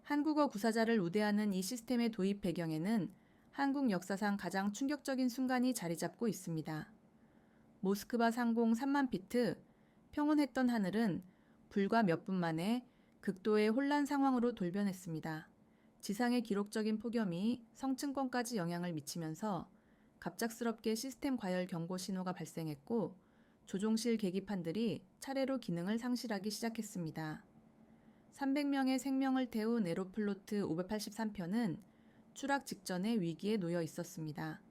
한국어 구사자를 우대하는 이 시스템의 도입 배경에는 한국 역사상 가장 충격적인 순간이 자리 잡고 있습니다. 모스크바 상공 3만 피트, 평온했던 하늘은 불과 몇 분 만에 극도의 혼란 상황으로 돌변했습니다. 지상의 기록적인 폭염이 성층권까지 영향을 미치면서 갑작스럽게 시스템 과열 경고 신호가 발생했고 조종실 계기판들이 차례로 기능을 상실하기 시작했습니다. 300명의 생명을 태운 에로플로트 583편은 추락 직전의 위기에 놓여 있었습니다.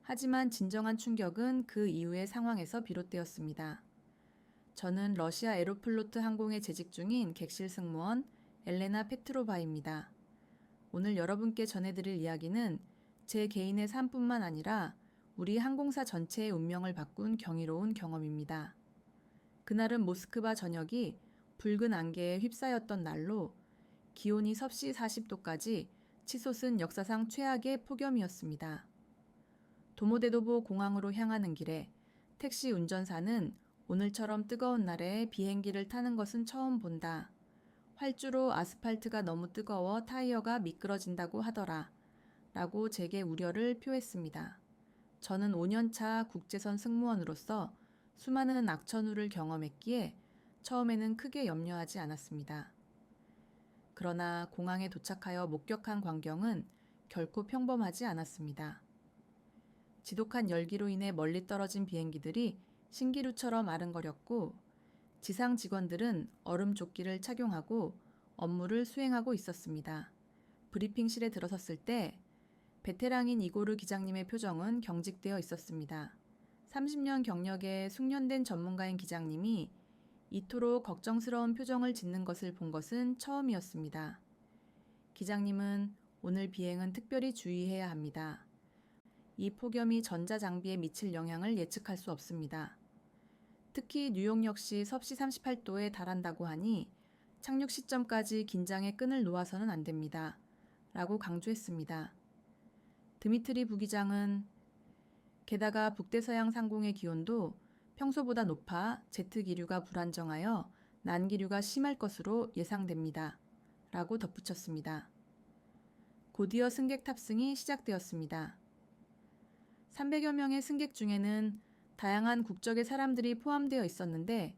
하지만 진정한 충격은 그 이후의 상황에서 비롯되었습니다. 저는 러시아 에로플로트 항공에 재직 중인 객실 승무원 엘레나 페트로바입니다. 오늘 여러분께 전해드릴 이야기는 제 개인의 삶뿐만 아니라 우리 항공사 전체의 운명을 바꾼 경이로운 경험입니다. 그날은 모스크바 저녁이 붉은 안개에 휩싸였던 날로 기온이 섭씨 40도까지 치솟은 역사상 최악의 폭염이었습니다. 도모데도보 공항으로 향하는 길에 택시 운전사는 오늘처럼 뜨거운 날에 비행기를 타는 것은 처음 본다. 활주로 아스팔트가 너무 뜨거워 타이어가 미끄러진다고 하더라. 라고 제게 우려를 표했습니다. 저는 5년차 국제선 승무원으로서 수많은 악천후를 경험했기에 처음에는 크게 염려하지 않았습니다. 그러나 공항에 도착하여 목격한 광경은 결코 평범하지 않았습니다. 지독한 열기로 인해 멀리 떨어진 비행기들이 신기루처럼 아른거렸고 지상 직원들은 얼음 조끼를 착용하고 업무를 수행하고 있었습니다. 브리핑실에 들어섰을 때 베테랑인 이고르 기장님의 표정은 경직되어 있었습니다. 30년 경력의 숙련된 전문가인 기장님이 이토록 걱정스러운 표정을 짓는 것을 본 것은 처음이었습니다. 기장님은 오늘 비행은 특별히 주의해야 합니다. 이 폭염이 전자장비에 미칠 영향을 예측할 수 없습니다. 특히 뉴욕 역시 섭씨 38도에 달한다고 하니 착륙 시점까지 긴장의 끈을 놓아서는 안 됩니다. 라고 강조했습니다. 드미트리 부기장은 게다가 북대서양 상공의 기온도 평소보다 높아 제트 기류가 불안정하여 난기류가 심할 것으로 예상됩니다. 라고 덧붙였습니다. 곧이어 승객 탑승이 시작되었습니다. 300여 명의 승객 중에는 다양한 국적의 사람들이 포함되어 있었는데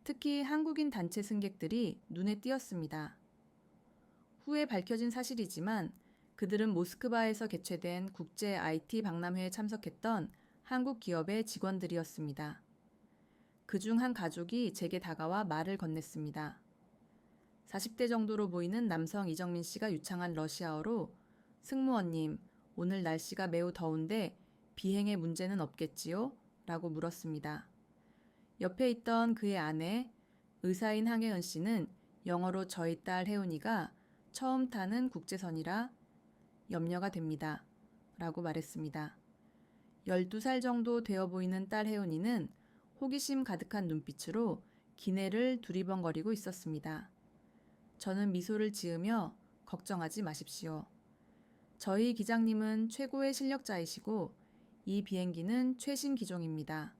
특히 한국인 단체 승객들이 눈에 띄었습니다. 후에 밝혀진 사실이지만 그들은 모스크바에서 개최된 국제 IT 박람회에 참석했던 한국 기업의 직원들이었습니다. 그중 한 가족이 제게 다가와 말을 건넸습니다. 40대 정도로 보이는 남성 이정민 씨가 유창한 러시아어로 승무원님, 오늘 날씨가 매우 더운데 비행에 문제는 없겠지요? 라고 물었습니다. 옆에 있던 그의 아내, 의사인 항혜은 씨는 영어로 저희 딸 혜은이가 처음 타는 국제선이라 염려가 됩니다. 라고 말했습니다. 12살 정도 되어 보이는 딸 혜은이는 호기심 가득한 눈빛으로 기내를 두리번거리고 있었습니다. 저는 미소를 지으며 걱정하지 마십시오. 저희 기장님은 최고의 실력자이시고 이 비행기는 최신 기종입니다.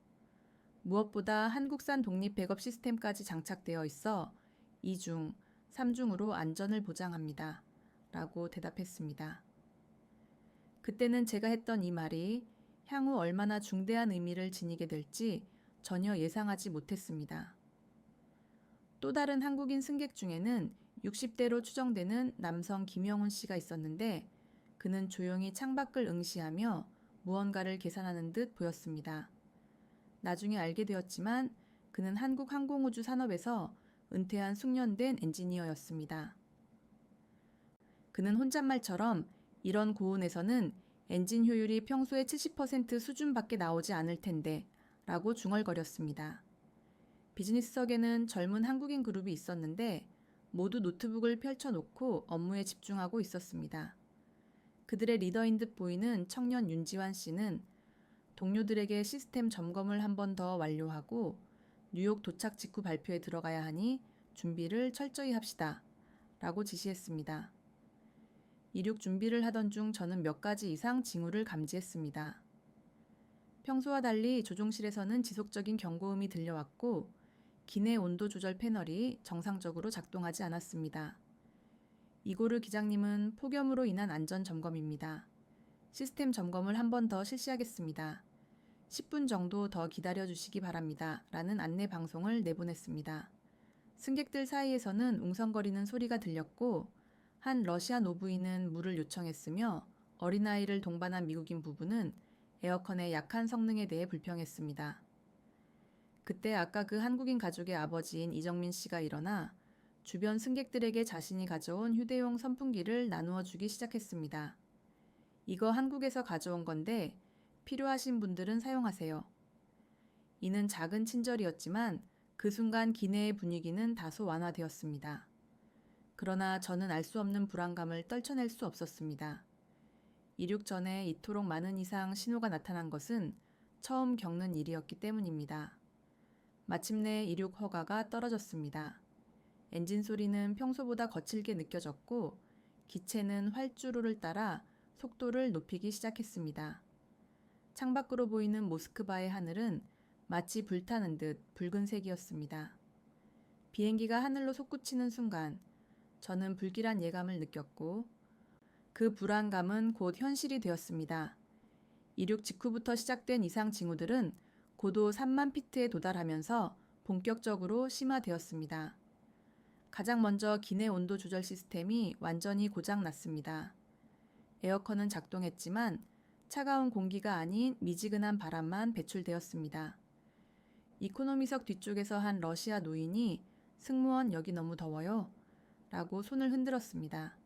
무엇보다 한국산 독립 백업 시스템까지 장착되어 있어 2중, 3중으로 안전을 보장합니다. 라고 대답했습니다. 그때는 제가 했던 이 말이 향후 얼마나 중대한 의미를 지니게 될지 전혀 예상하지 못했습니다. 또 다른 한국인 승객 중에는 60대로 추정되는 남성 김영훈 씨가 있었는데 그는 조용히 창밖을 응시하며 무언가를 계산하는 듯 보였습니다. 나중에 알게 되었지만 그는 한국 항공우주 산업에서 은퇴한 숙련된 엔지니어였습니다. 그는 혼잣말처럼 이런 고온에서는 엔진 효율이 평소의 70% 수준밖에 나오지 않을 텐데 라고 중얼거렸습니다. 비즈니스석에는 젊은 한국인 그룹이 있었는데 모두 노트북을 펼쳐놓고 업무에 집중하고 있었습니다. 그들의 리더인 듯 보이는 청년 윤지환 씨는 동료들에게 시스템 점검을 한 번 더 완료하고 뉴욕 도착 직후 발표에 들어가야 하니 준비를 철저히 합시다. 라고 지시했습니다. 이륙 준비를 하던 중 저는 몇 가지 이상 징후를 감지했습니다. 평소와 달리 조종실에서는 지속적인 경고음이 들려왔고 기내 온도 조절 패널이 정상적으로 작동하지 않았습니다. 이고르 기장님은 폭염으로 인한 안전 점검입니다. 시스템 점검을 한 번 더 실시하겠습니다. 10분 정도 더 기다려 주시기 바랍니다. 라는 안내 방송을 내보냈습니다. 승객들 사이에서는 웅성거리는 소리가 들렸고 한 러시아 노부인은 물을 요청했으며 어린아이를 동반한 미국인 부부는 에어컨의 약한 성능에 대해 불평했습니다. 그때 아까 그 한국인 가족의 아버지인 이정민 씨가 일어나 주변 승객들에게 자신이 가져온 휴대용 선풍기를 나누어 주기 시작했습니다. 이거 한국에서 가져온 건데 필요하신 분들은 사용하세요. 이는 작은 친절이었지만 그 순간 기내의 분위기는 다소 완화되었습니다. 그러나 저는 알 수 없는 불안감을 떨쳐낼 수 없었습니다. 이륙 전에 이토록 많은 이상 신호가 나타난 것은 처음 겪는 일이었기 때문입니다. 마침내 이륙 허가가 떨어졌습니다. 엔진 소리는 평소보다 거칠게 느껴졌고 기체는 활주로를 따라 속도를 높이기 시작했습니다. 창밖으로 보이는 모스크바의 하늘은 마치 불타는 듯 붉은색이었습니다. 비행기가 하늘로 솟구치는 순간 저는 불길한 예감을 느꼈고 그 불안감은 곧 현실이 되었습니다. 이륙 직후부터 시작된 이상 징후들은 고도 3만 피트에 도달하면서 본격적으로 심화되었습니다. 가장 먼저 기내 온도 조절 시스템이 완전히 고장났습니다. 에어컨은 작동했지만 차가운 공기가 아닌 미지근한 바람만 배출되었습니다. 이코노미석 뒤쪽에서 한 러시아 노인이 승무원 여기 너무 더워요 라고 손을 흔들었습니다.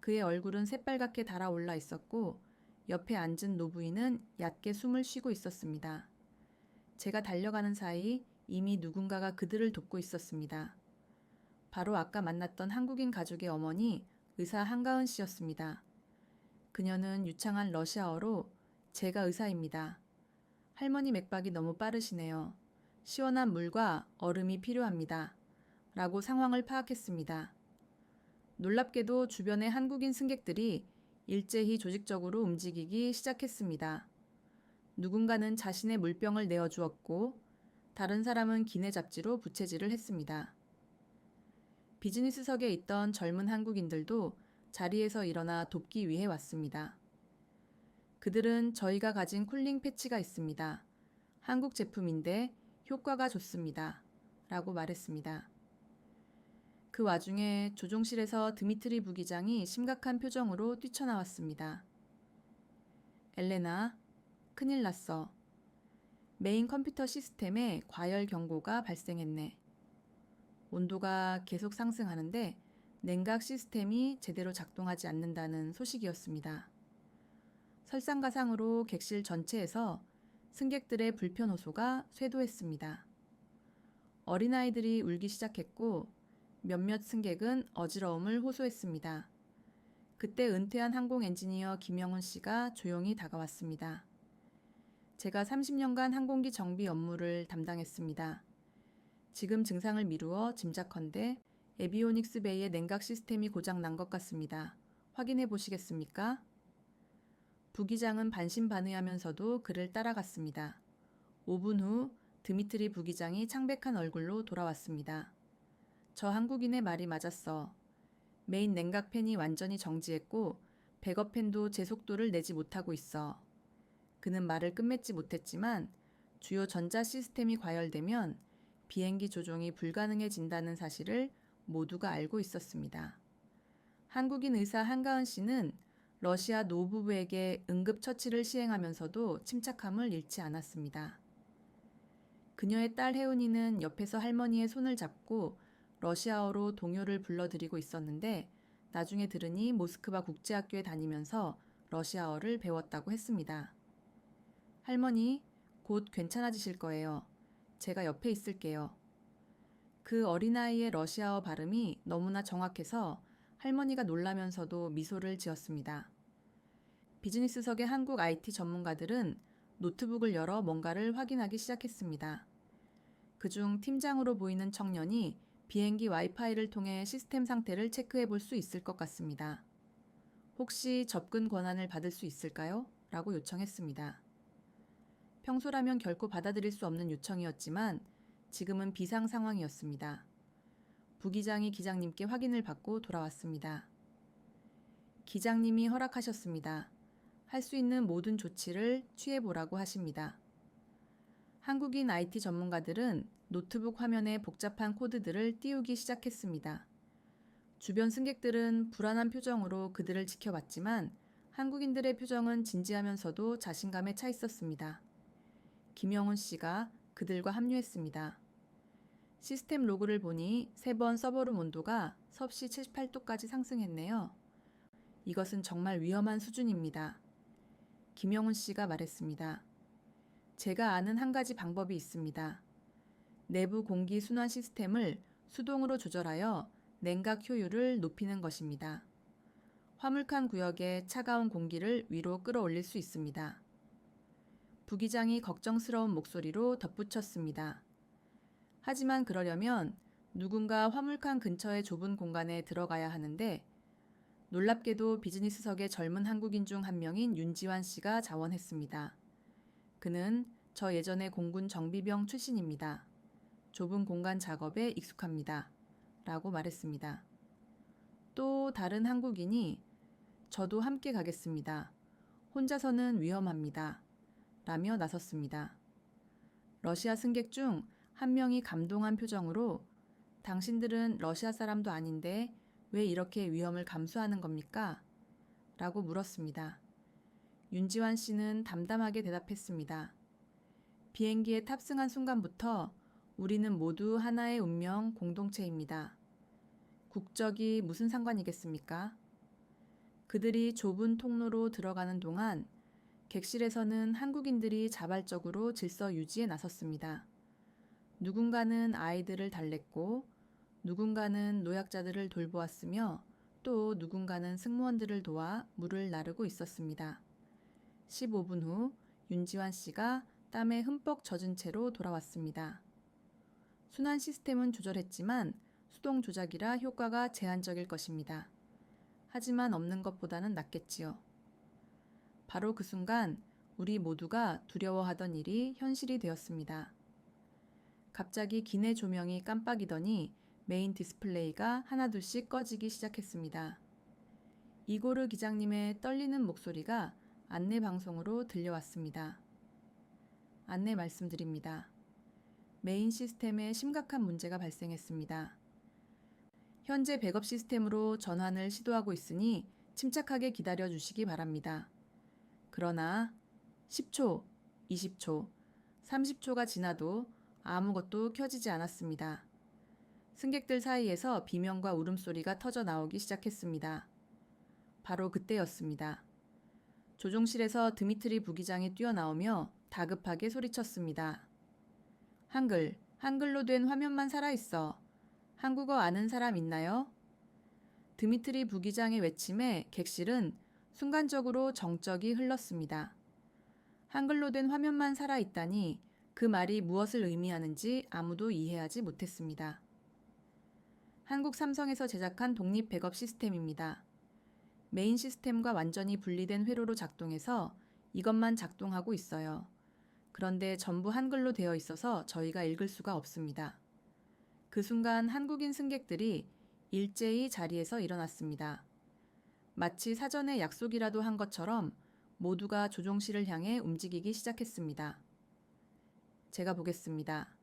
그의 얼굴은 새빨갛게 달아올라 있었고 옆에 앉은 노부인은 얕게 숨을 쉬고 있었습니다. 제가 달려가는 사이 이미 누군가가 그들을 돕고 있었습니다. 바로 아까 만났던 한국인 가족의 어머니 의사 한가은 씨였습니다. 그녀는 유창한 러시아어로 제가 의사입니다. 할머니 맥박이 너무 빠르시네요. 시원한 물과 얼음이 필요합니다. 라고 상황을 파악했습니다. 놀랍게도 주변의 한국인 승객들이 일제히 조직적으로 움직이기 시작했습니다. 누군가는 자신의 물병을 내어주었고 다른 사람은 기내 잡지로 부채질을 했습니다. 비즈니스석에 있던 젊은 한국인들도 자리에서 일어나 돕기 위해 왔습니다. 그들은 저희가 가진 쿨링 패치가 있습니다. 한국 제품인데 효과가 좋습니다. 라고 말했습니다. 그 와중에 조종실에서 드미트리 부기장이 심각한 표정으로 뛰쳐나왔습니다. 엘레나, 큰일 났어. 메인 컴퓨터 시스템에 과열 경고가 발생했네. 온도가 계속 상승하는데 냉각 시스템이 제대로 작동하지 않는다는 소식이었습니다. 설상가상으로 객실 전체에서 승객들의 불편 호소가 쇄도했습니다. 어린아이들이 울기 시작했고 몇몇 승객은 어지러움을 호소했습니다. 그때 은퇴한 항공 엔지니어 김영훈 씨가 조용히 다가왔습니다. 제가 30년간 항공기 정비 업무를 담당했습니다. 지금 증상을 미루어 짐작컨대 에비오닉스 베이의 냉각 시스템이 고장 난 것 같습니다. 확인해 보시겠습니까? 부기장은 반신반의하면서도 그를 따라갔습니다. 5분 후 드미트리 부기장이 창백한 얼굴로 돌아왔습니다. 저 한국인의 말이 맞았어. 메인 냉각팬이 완전히 정지했고 백업팬도 제 속도를 내지 못하고 있어. 그는 말을 끝맺지 못했지만 주요 전자 시스템이 과열되면 비행기 조종이 불가능해진다는 사실을 모두가 알고 있었습니다. 한국인 의사 한가은 씨는 러시아 노부부에게 응급처치를 시행하면서도 침착함을 잃지 않았습니다. 그녀의 딸 혜은이는 옆에서 할머니의 손을 잡고 러시아어로 동요를 불러드리고 있었는데 나중에 들으니 모스크바 국제학교에 다니면서 러시아어를 배웠다고 했습니다. 할머니, 곧 괜찮아지실 거예요. 제가 옆에 있을게요. 그 어린아이의 러시아어 발음이 너무나 정확해서 할머니가 놀라면서도 미소를 지었습니다. 비즈니스석의 한국 IT 전문가들은 노트북을 열어 뭔가를 확인하기 시작했습니다. 그중 팀장으로 보이는 청년이 비행기 와이파이를 통해 시스템 상태를 체크해 볼 수 있을 것 같습니다. 혹시 접근 권한을 받을 수 있을까요? 라고 요청했습니다. 평소라면 결코 받아들일 수 없는 요청이었지만 지금은 비상 상황이었습니다. 부기장이 기장님께 확인을 받고 돌아왔습니다. 기장님이 허락하셨습니다. 할 수 있는 모든 조치를 취해보라고 하십니다. 한국인 IT 전문가들은 노트북 화면에 복잡한 코드들을 띄우기 시작했습니다. 주변 승객들은 불안한 표정으로 그들을 지켜봤지만 한국인들의 표정은 진지하면서도 자신감에 차 있었습니다. 김영훈 씨가 그들과 합류했습니다. 시스템 로그를 보니 3번 서버룸 온도가 섭씨 78도까지 상승했네요. 이것은 정말 위험한 수준입니다. 김영훈 씨가 말했습니다. 제가 아는 한 가지 방법이 있습니다. 내부 공기 순환 시스템을 수동으로 조절하여 냉각 효율을 높이는 것입니다. 화물칸 구역의 차가운 공기를 위로 끌어올릴 수 있습니다. 부기장이 걱정스러운 목소리로 덧붙였습니다. 하지만 그러려면 누군가 화물칸 근처의 좁은 공간에 들어가야 하는데 놀랍게도 비즈니스석의 젊은 한국인 중 한 명인 윤지환 씨가 자원했습니다. 그는 저 예전에 공군 정비병 출신입니다. 좁은 공간 작업에 익숙합니다. 라고 말했습니다. 또 다른 한국인이 저도 함께 가겠습니다. 혼자서는 위험합니다. 라며 나섰습니다. 러시아 승객 중 한 명이 감동한 표정으로 당신들은 러시아 사람도 아닌데 왜 이렇게 위험을 감수하는 겁니까? 라고 물었습니다. 윤지환 씨는 담담하게 대답했습니다. 비행기에 탑승한 순간부터 우리는 모두 하나의 운명 공동체입니다. 국적이 무슨 상관이겠습니까? 그들이 좁은 통로로 들어가는 동안 객실에서는 한국인들이 자발적으로 질서 유지에 나섰습니다. 누군가는 아이들을 달랬고 누군가는 노약자들을 돌보았으며 또 누군가는 승무원들을 도와 물을 나르고 있었습니다. 15분 후 윤지환 씨가 땀에 흠뻑 젖은 채로 돌아왔습니다. 순환 시스템은 조절했지만 수동 조작이라 효과가 제한적일 것입니다. 하지만 없는 것보다는 낫겠지요. 바로 그 순간 우리 모두가 두려워하던 일이 현실이 되었습니다. 갑자기 기내 조명이 깜빡이더니 메인 디스플레이가 하나둘씩 꺼지기 시작했습니다. 이고르 기장님의 떨리는 목소리가 안내 방송으로 들려왔습니다. 안내 말씀드립니다. 메인 시스템에 심각한 문제가 발생했습니다. 현재 백업 시스템으로 전환을 시도하고 있으니 침착하게 기다려 주시기 바랍니다. 그러나 10초, 20초, 30초가 지나도 아무것도 켜지지 않았습니다. 승객들 사이에서 비명과 울음소리가 터져 나오기 시작했습니다. 바로 그때였습니다. 조종실에서 드미트리 부기장이 뛰어나오며 다급하게 소리쳤습니다. 한글로 된 화면만 살아있어. 한국어 아는 사람 있나요? 드미트리 부기장의 외침에 객실은 순간적으로 정적이 흘렀습니다. 한글로 된 화면만 살아있다니 그 말이 무엇을 의미하는지 아무도 이해하지 못했습니다. 한국 삼성에서 제작한 독립 백업 시스템입니다. 메인 시스템과 완전히 분리된 회로로 작동해서 이것만 작동하고 있어요. 그런데 전부 한글로 되어 있어서 저희가 읽을 수가 없습니다. 그 순간 한국인 승객들이 일제히 자리에서 일어났습니다. 마치 사전에 약속이라도 한 것처럼 모두가 조종실을 향해 움직이기 시작했습니다. 제가 보겠습니다.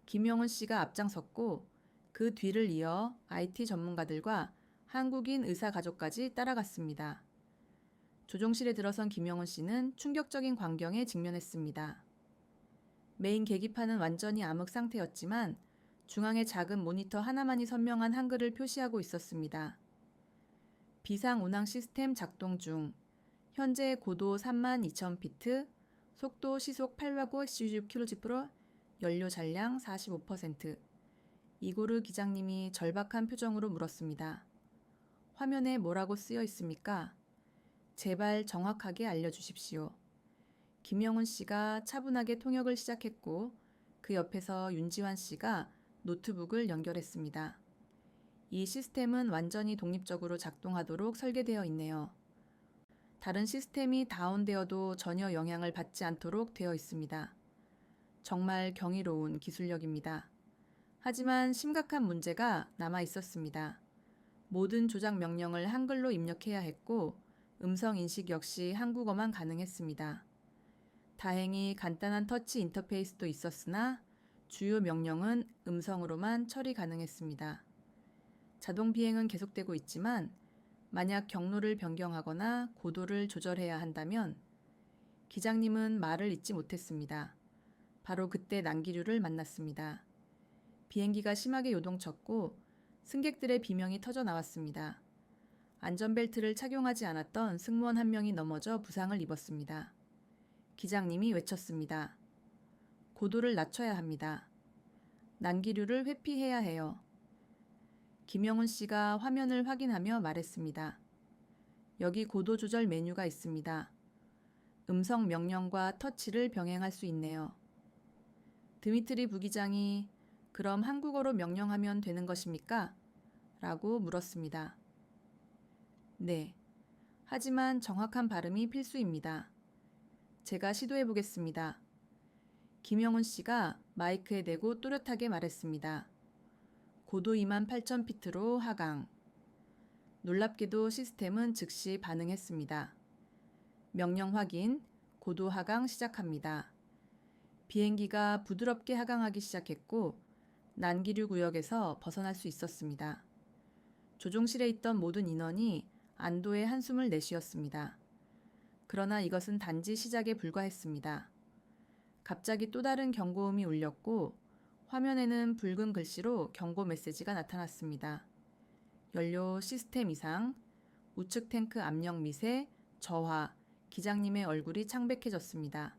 김영훈 씨가 앞장섰고 그 뒤를 이어 IT 전문가들과 한국인 의사 가족까지 따라갔습니다. 조종실에 들어선 김영훈 씨는 충격적인 광경에 직면했습니다. 메인 계기판은 완전히 암흑 상태였지만 중앙에 작은 모니터 하나만이 선명한 한글을 표시하고 있었습니다. 비상 운항 시스템 작동 중. 현재 고도 32,000피트, 속도 시속 860km/h, 연료 잔량 45%. 이고르 기장님이 절박한 표정으로 물었습니다. 화면에 뭐라고 쓰여 있습니까? 제발 정확하게 알려주십시오. 김영훈 씨가 차분하게 통역을 시작했고 그 옆에서 윤지환 씨가 노트북을 연결했습니다. 이 시스템은 완전히 독립적으로 작동하도록 설계되어 있네요. 다른 시스템이 다운되어도 전혀 영향을 받지 않도록 되어 있습니다. 정말 경이로운 기술력입니다. 하지만 심각한 문제가 남아 있었습니다. 모든 조작 명령을 한글로 입력해야 했고 음성 인식 역시 한국어만 가능했습니다. 다행히 간단한 터치 인터페이스도 있었으나 주요 명령은 음성으로만 처리 가능했습니다. 자동 비행은 계속되고 있지만 만약 경로를 변경하거나 고도를 조절해야 한다면 기장님은 말을 잇지 못했습니다. 바로 그때 난기류를 만났습니다. 비행기가 심하게 요동쳤고 승객들의 비명이 터져 나왔습니다. 안전벨트를 착용하지 않았던 승무원 한 명이 넘어져 부상을 입었습니다. 기장님이 외쳤습니다. 고도를 낮춰야 합니다. 난기류를 회피해야 해요. 김영훈 씨가 화면을 확인하며 말했습니다. 여기 고도 조절 메뉴가 있습니다. 음성 명령과 터치를 병행할 수 있네요. 드미트리 부기장이 그럼 한국어로 명령하면 되는 것입니까? 라고 물었습니다. 네. 하지만 정확한 발음이 필수입니다. 제가 시도해 보겠습니다. 김영훈 씨가 마이크에 대고 또렷하게 말했습니다. 고도 28,000피트로 하강. 놀랍게도 시스템은 즉시 반응했습니다. 명령 확인, 고도 하강 시작합니다. 비행기가 부드럽게 하강하기 시작했고 난기류 구역에서 벗어날 수 있었습니다. 조종실에 있던 모든 인원이 안도의 한숨을 내쉬었습니다. 그러나 이것은 단지 시작에 불과했습니다. 갑자기 또 다른 경고음이 울렸고 화면에는 붉은 글씨로 경고 메시지가 나타났습니다. 연료 시스템 이상, 우측 탱크 압력 미세, 저하, 기장님의 얼굴이 창백해졌습니다.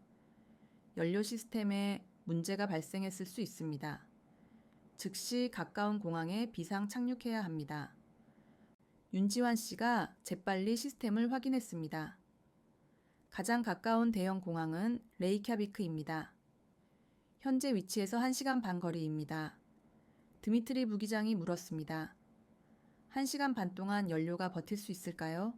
연료 시스템에 문제가 발생했을 수 있습니다. 즉시 가까운 공항에 비상 착륙해야 합니다. 윤지환 씨가 재빨리 시스템을 확인했습니다. 가장 가까운 대형 공항은 레이캬비크입니다. 현재 위치에서 1시간 반 거리입니다. 드미트리 부기장이 물었습니다. 1시간 반 동안 연료가 버틸 수 있을까요?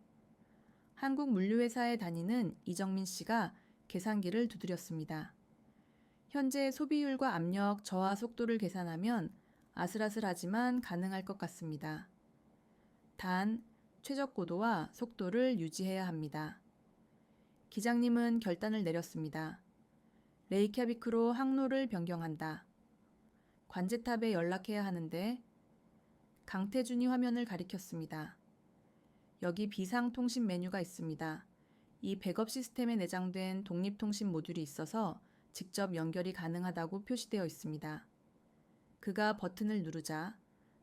한국 물류회사에 다니는 이정민 씨가 계산기를 두드렸습니다. 현재 소비율과 압력, 저하 속도를 계산하면 아슬아슬하지만 가능할 것 같습니다. 단, 최적 고도와 속도를 유지해야 합니다. 기장님은 결단을 내렸습니다. 레이캬비크로 항로를 변경한다. 관제탑에 연락해야 하는데 강태준이 화면을 가리켰습니다. 여기 비상통신 메뉴가 있습니다. 이 백업 시스템에 내장된 독립통신 모듈이 있어서 직접 연결이 가능하다고 표시되어 있습니다. 그가 버튼을 누르자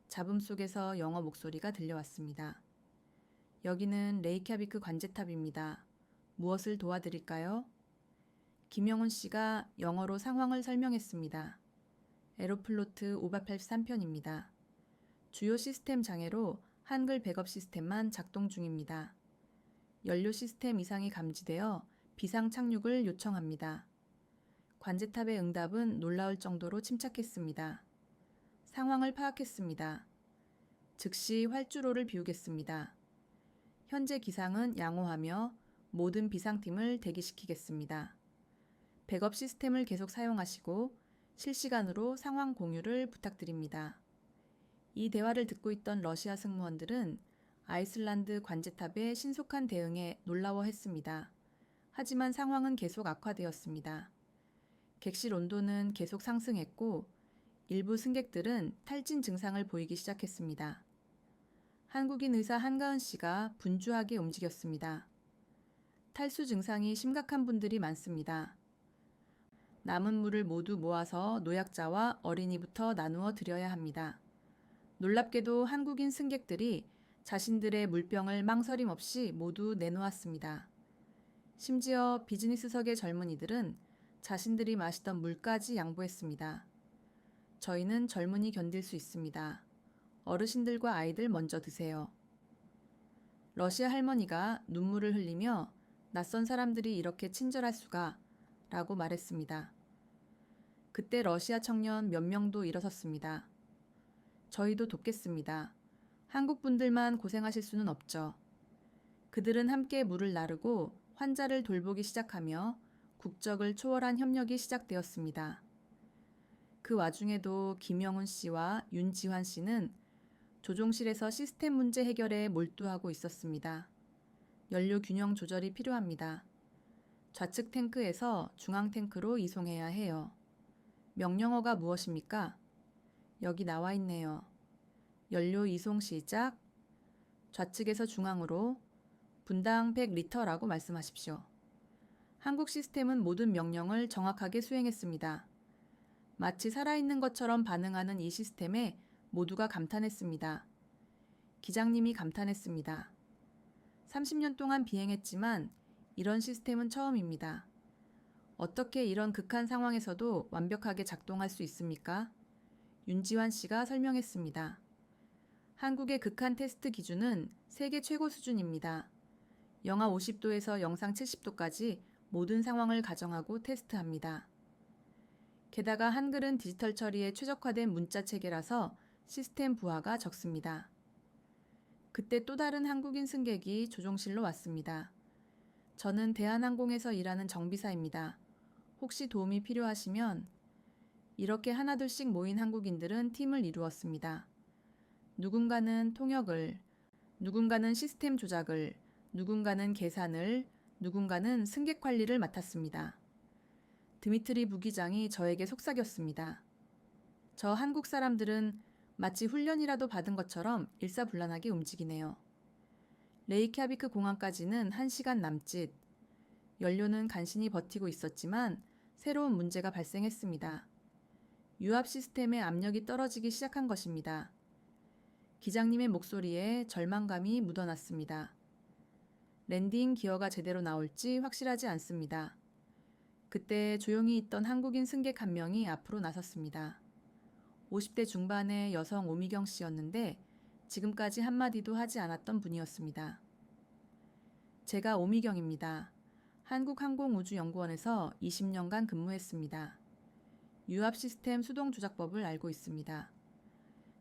잡음 속에서 영어 목소리가 들려왔습니다. 여기는 레이캬비크 관제탑입니다. 무엇을 도와드릴까요? 김영훈 씨가 영어로 상황을 설명했습니다. 에로플로트 5883편입니다. 주요 시스템 장애로 한글 백업 시스템만 작동 중입니다. 연료 시스템 이상이 감지되어 비상 착륙을 요청합니다. 관제탑의 응답은 놀라울 정도로 침착했습니다. 상황을 파악했습니다. 즉시 활주로를 비우겠습니다. 현재 기상은 양호하며 모든 비상팀을 대기시키겠습니다. 백업 시스템을 계속 사용하시고 실시간으로 상황 공유를 부탁드립니다. 이 대화를 듣고 있던 러시아 승무원들은 아이슬란드 관제탑의 신속한 대응에 놀라워했습니다. 하지만 상황은 계속 악화되었습니다. 객실 온도는 계속 상승했고 일부 승객들은 탈진 증상을 보이기 시작했습니다. 한국인 의사 한가은 씨가 분주하게 움직였습니다. 탈수 증상이 심각한 분들이 많습니다. 남은 물을 모두 모아서 노약자와 어린이부터 나누어 드려야 합니다. 놀랍게도 한국인 승객들이 자신들의 물병을 망설임 없이 모두 내놓았습니다. 심지어 비즈니스석의 젊은이들은 자신들이 마시던 물까지 양보했습니다. 저희는 젊은이 견딜 수 있습니다. 어르신들과 아이들 먼저 드세요. 러시아 할머니가 눈물을 흘리며 낯선 사람들이 이렇게 친절할 수가 라고 말했습니다. 그때 러시아 청년 몇 명도 일어섰습니다. 저희도 돕겠습니다. 한국 분들만 고생하실 수는 없죠. 그들은 함께 물을 나르고 환자를 돌보기 시작하며 국적을 초월한 협력이 시작되었습니다. 그 와중에도 김영훈 씨와 윤지환 씨는 조종실에서 시스템 문제 해결에 몰두하고 있었습니다. 연료 균형 조절이 필요합니다. 좌측 탱크에서 중앙 탱크로 이송해야 해요. 명령어가 무엇입니까? 여기 나와 있네요. 연료 이송 시작. 좌측에서 중앙으로 분당 100리터라고 말씀하십시오. 한국 시스템은 모든 명령을 정확하게 수행했습니다. 마치 살아있는 것처럼 반응하는 이 시스템에 모두가 감탄했습니다. 기장님이 감탄했습니다. 30년 동안 비행했지만 이런 시스템은 처음입니다. 어떻게 이런 극한 상황에서도 완벽하게 작동할 수 있습니까? 윤지환 씨가 설명했습니다. 한국의 극한 테스트 기준은 세계 최고 수준입니다. 영하 50도에서 영상 70도까지 모든 상황을 가정하고 테스트합니다. 게다가 한글은 디지털 처리에 최적화된 문자 체계라서 시스템 부하가 적습니다. 그때 또 다른 한국인 승객이 조종실로 왔습니다. 저는 대한항공에서 일하는 정비사입니다. 혹시 도움이 필요하시면 이렇게 하나둘씩 모인 한국인들은 팀을 이루었습니다. 누군가는 통역을, 누군가는 시스템 조작을, 누군가는 계산을, 누군가는 승객 관리를 맡았습니다. 드미트리 부기장이 저에게 속삭였습니다. 저 한국 사람들은 마치 훈련이라도 받은 것처럼 일사불란하게 움직이네요. 레이캬비크 공항까지는 1시간 남짓. 연료는 간신히 버티고 있었지만 새로운 문제가 발생했습니다. 유압 시스템의 압력이 떨어지기 시작한 것입니다. 기장님의 목소리에 절망감이 묻어났습니다. 랜딩 기어가 제대로 나올지 확실하지 않습니다. 그때 조용히 있던 한국인 승객 한 명이 앞으로 나섰습니다. 50대 중반의 여성 오미경 씨였는데 지금까지 한마디도 하지 않았던 분이었습니다. 제가 오미경입니다. 한국항공우주연구원에서 20년간 근무했습니다. 유압 시스템 수동 조작법을 알고 있습니다.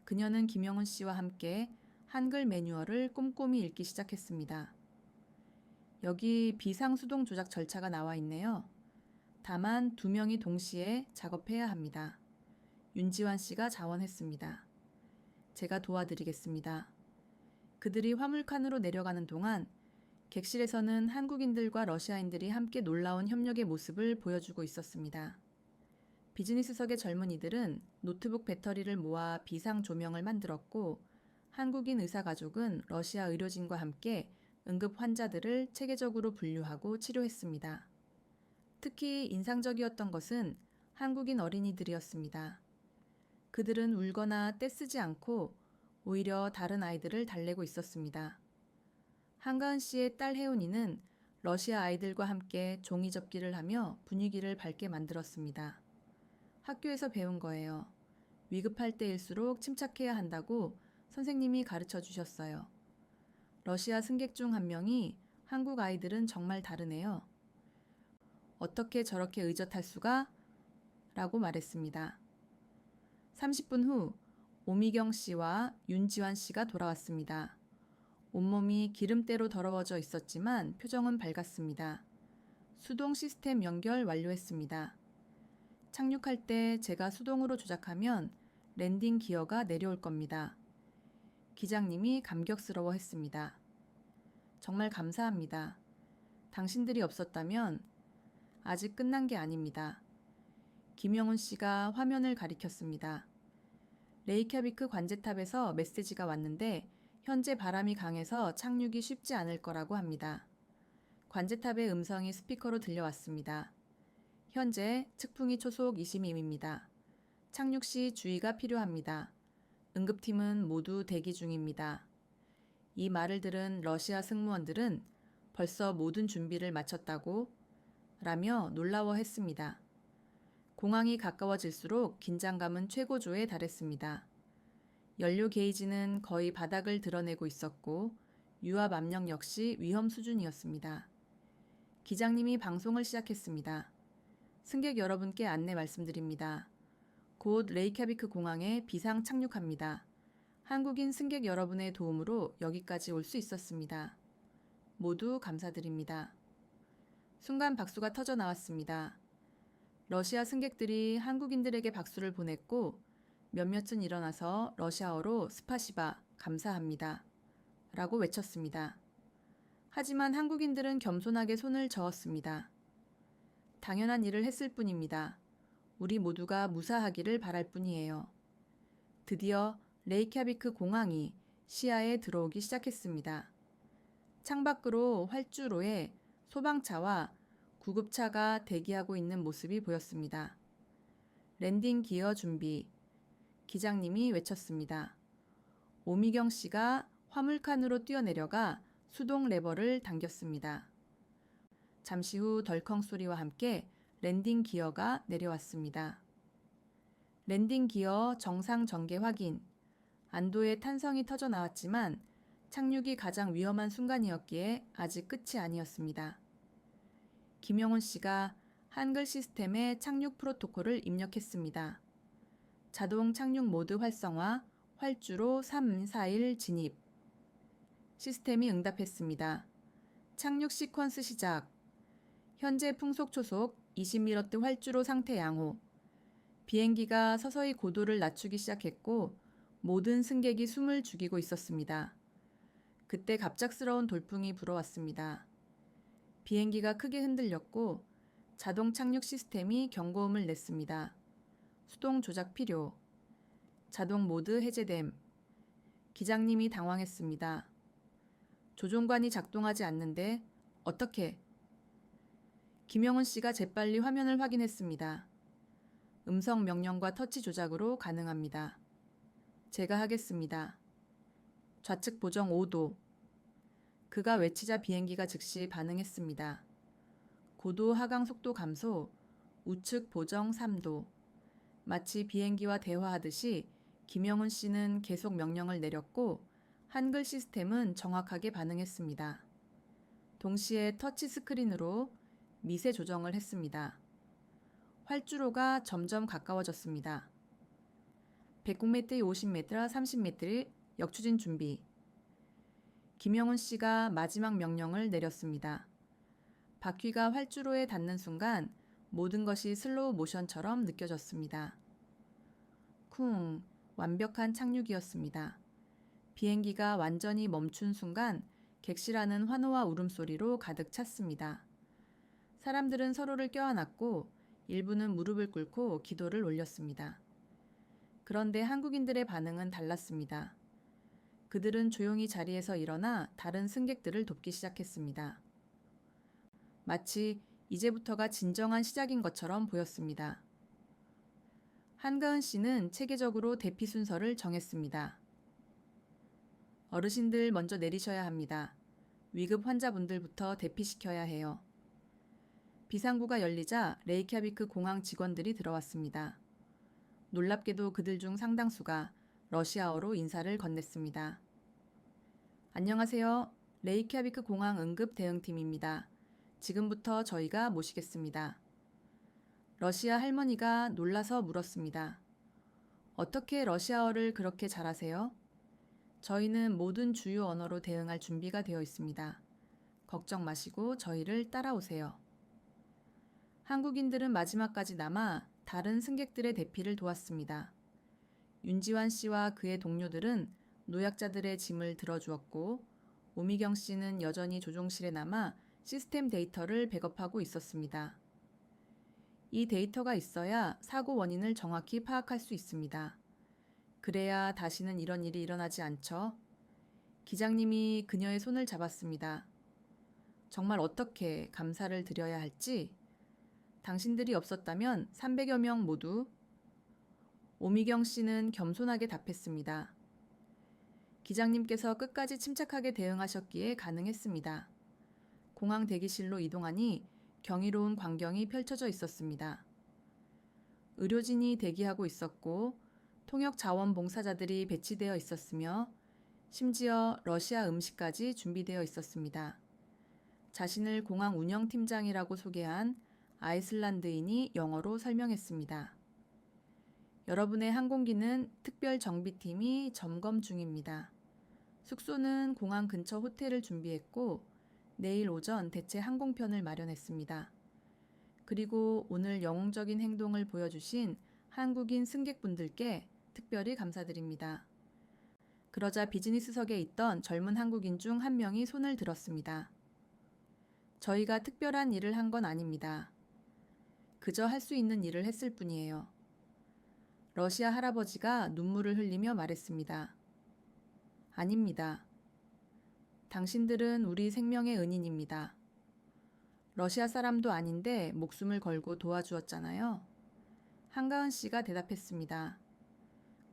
그녀는 김영훈 씨와 함께 한글 매뉴얼을 꼼꼼히 읽기 시작했습니다. 여기 비상수동 조작 절차가 나와 있네요. 다만 2명이 동시에 작업해야 합니다. 윤지환 씨가 자원했습니다. 제가 도와드리겠습니다. 그들이 화물칸으로 내려가는 동안 객실에서는 한국인들과 러시아인들이 함께 놀라운 협력의 모습을 보여주고 있었습니다. 비즈니스석의 젊은이들은 노트북 배터리를 모아 비상 조명을 만들었고 한국인 의사 가족은 러시아 의료진과 함께 응급 환자들을 체계적으로 분류하고 치료했습니다. 특히 인상적이었던 것은 한국인 어린이들이었습니다. 그들은 울거나 떼쓰지 않고 오히려 다른 아이들을 달래고 있었습니다. 한가은 씨의 딸 혜운이는 러시아 아이들과 함께 종이 접기를 하며 분위기를 밝게 만들었습니다. 학교에서 배운 거예요. 위급할 때일수록 침착해야 한다고 선생님이 가르쳐 주셨어요. 러시아 승객 중 한 명이 한국 아이들은 정말 다르네요. 어떻게 저렇게 의젓할 수가? 라고 말했습니다. 30분 후 오미경 씨와 윤지환 씨가 돌아왔습니다. 온몸이 기름때로 더러워져 있었지만 표정은 밝았습니다. 수동 시스템 연결 완료했습니다. 착륙할 때 제가 수동으로 조작하면 랜딩 기어가 내려올 겁니다. 기장님이 감격스러워 했습니다. 정말 감사합니다. 당신들이 없었다면 아직 끝난 게 아닙니다. 김영훈 씨가 화면을 가리켰습니다. 레이캬비크 관제탑에서 메시지가 왔는데 현재 바람이 강해서 착륙이 쉽지 않을 거라고 합니다. 관제탑의 음성이 스피커로 들려왔습니다. 현재 측풍이 초속 20mm입니다. 착륙 시 주의가 필요합니다. 응급팀은 모두 대기 중입니다. 이 말을 들은 러시아 승무원들은 벌써 모든 준비를 마쳤다고 라며 놀라워했습니다. 공항이 가까워질수록 긴장감은 최고조에 달했습니다. 연료 게이지는 거의 바닥을 드러내고 있었고 유압 압력 역시 위험 수준이었습니다. 기장님이 방송을 시작했습니다. 승객 여러분께 안내 말씀드립니다. 곧 레이캬비크 공항에 비상 착륙합니다. 한국인 승객 여러분의 도움으로 여기까지 올 수 있었습니다. 모두 감사드립니다. 순간 박수가 터져 나왔습니다. 러시아 승객들이 한국인들에게 박수를 보냈고 몇몇은 일어나서 러시아어로 스파시바, 감사합니다. 라고 외쳤습니다. 하지만 한국인들은 겸손하게 손을 저었습니다. 당연한 일을 했을 뿐입니다. 우리 모두가 무사하기를 바랄 뿐이에요. 드디어 레이캬비크 공항이 시야에 들어오기 시작했습니다. 창밖으로 활주로에 소방차와 구급차가 대기하고 있는 모습이 보였습니다. 랜딩 기어 준비, 기장님이 외쳤습니다. 오미경 씨가 화물칸으로 뛰어내려가 수동 레버를 당겼습니다. 잠시 후 덜컹 소리와 함께 랜딩 기어가 내려왔습니다. 랜딩 기어 정상 전개 확인. 안도의 탄성이 터져 나왔지만 착륙이 가장 위험한 순간이었기에 아직 끝이 아니었습니다. 김영훈 씨가 한글 시스템에 착륙 프로토콜을 입력했습니다. 자동 착륙 모드 활성화, 활주로 341 진입. 시스템이 응답했습니다. 착륙 시퀀스 시작. 현재 풍속 초속 20미러트 활주로 상태 양호. 비행기가 서서히 고도를 낮추기 시작했고 모든 승객이 숨을 죽이고 있었습니다. 그때 갑작스러운 돌풍이 불어왔습니다. 비행기가 크게 흔들렸고 자동 착륙 시스템이 경고음을 냈습니다. 수동 조작 필요. 자동 모드 해제됨. 기장님이 당황했습니다. 조종관이 작동하지 않는데 어떻게? 김영훈 씨가 재빨리 화면을 확인했습니다. 음성 명령과 터치 조작으로 가능합니다. 제가 하겠습니다. 좌측 보정 5도. 그가 외치자 비행기가 즉시 반응했습니다. 고도 하강 속도 감소, 우측 보정 3도. 마치 비행기와 대화하듯이 김영훈 씨는 계속 명령을 내렸고 한글 시스템은 정확하게 반응했습니다. 동시에 터치 스크린으로 미세 조정을 했습니다. 활주로가 점점 가까워졌습니다. 109m, 50m, 30m 역추진 준비. 김영훈 씨가 마지막 명령을 내렸습니다. 바퀴가 활주로에 닿는 순간 모든 것이 슬로우 모션처럼 느껴졌습니다. 쿵, 완벽한 착륙이었습니다. 비행기가 완전히 멈춘 순간 객실안은 환호와 울음소리로 가득 찼습니다. 사람들은 서로를 껴안았고 일부는 무릎을 꿇고 기도를 올렸습니다. 그런데 한국인들의 반응은 달랐습니다. 그들은 조용히 자리에서 일어나 다른 승객들을 돕기 시작했습니다. 마치 이제부터가 진정한 시작인 것처럼 보였습니다. 한가은 씨는 체계적으로 대피 순서를 정했습니다. 어르신들 먼저 내리셔야 합니다. 위급 환자분들부터 대피시켜야 해요. 비상구가 열리자 레이캬비크 공항 직원들이 들어왔습니다. 놀랍게도 그들 중 상당수가 러시아어로 인사를 건넸습니다. 안녕하세요. 레이캬비크 공항 응급 대응팀입니다. 지금부터 저희가 모시겠습니다. 러시아 할머니가 놀라서 물었습니다. 어떻게 러시아어를 그렇게 잘하세요? 저희는 모든 주요 언어로 대응할 준비가 되어 있습니다. 걱정 마시고 저희를 따라오세요. 한국인들은 마지막까지 남아 다른 승객들의 대피를 도왔습니다. 윤지환 씨와 그의 동료들은 노약자들의 짐을 들어주었고 오미경 씨는 여전히 조종실에 남아 시스템 데이터를 백업하고 있었습니다. 이 데이터가 있어야 사고 원인을 정확히 파악할 수 있습니다. 그래야 다시는 이런 일이 일어나지 않죠. 기장님이 그녀의 손을 잡았습니다. 정말 어떻게 감사를 드려야 할지. 당신들이 없었다면 300여 명 모두. 오미경 씨는 겸손하게 답했습니다. 기장님께서 끝까지 침착하게 대응하셨기에 가능했습니다. 공항 대기실로 이동하니 경이로운 광경이 펼쳐져 있었습니다. 의료진이 대기하고 있었고 통역 자원봉사자들이 배치되어 있었으며 심지어 러시아 음식까지 준비되어 있었습니다. 자신을 공항 운영팀장이라고 소개한 아이슬란드인이 영어로 설명했습니다. 여러분의 항공기는 특별 정비팀이 점검 중입니다. 숙소는 공항 근처 호텔을 준비했고 내일 오전 대체 항공편을 마련했습니다. 그리고 오늘 영웅적인 행동을 보여주신 한국인 승객분들께 특별히 감사드립니다. 그러자 비즈니스석에 있던 젊은 한국인 중 한 명이 손을 들었습니다. 저희가 특별한 일을 한 건 아닙니다. 그저 할 수 있는 일을 했을 뿐이에요. 러시아 할아버지가 눈물을 흘리며 말했습니다. 아닙니다. 당신들은 우리 생명의 은인입니다. 러시아 사람도 아닌데 목숨을 걸고 도와주었잖아요. 한가은 씨가 대답했습니다.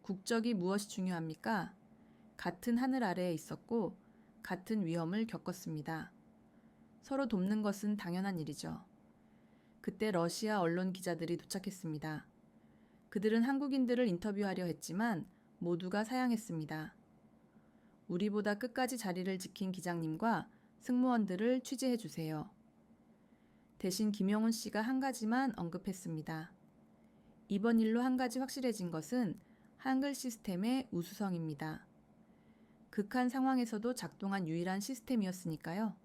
국적이 무엇이 중요합니까? 같은 하늘 아래에 있었고 같은 위험을 겪었습니다. 서로 돕는 것은 당연한 일이죠. 그때 러시아 언론 기자들이 도착했습니다. 그들은 한국인들을 인터뷰하려 했지만 모두가 사양했습니다. 우리보다 끝까지 자리를 지킨 기장님과 승무원들을 취재해 주세요. 대신 김영훈 씨가 한 가지만 언급했습니다. 이번 일로 한 가지 확실해진 것은 한글 시스템의 우수성입니다. 극한 상황에서도 작동한 유일한 시스템이었으니까요.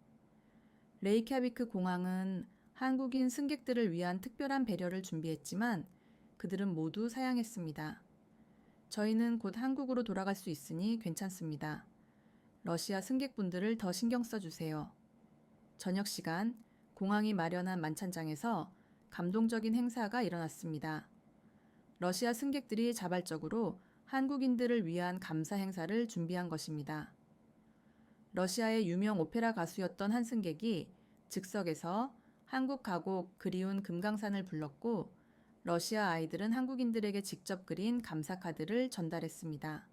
레이캬비크 공항은 한국인 승객들을 위한 특별한 배려를 준비했지만 그들은 모두 사양했습니다. 저희는 곧 한국으로 돌아갈 수 있으니 괜찮습니다. 러시아 승객분들을 더 신경 써주세요. 저녁 시간 공항이 마련한 만찬장에서 감동적인 행사가 일어났습니다. 러시아 승객들이 자발적으로 한국인들을 위한 감사 행사를 준비한 것입니다. 러시아의 유명 오페라 가수였던 한 승객이 즉석에서 한국 가곡 그리운 금강산을 불렀고 러시아 아이들은 한국인들에게 직접 그린 감사 카드를 전달했습니다.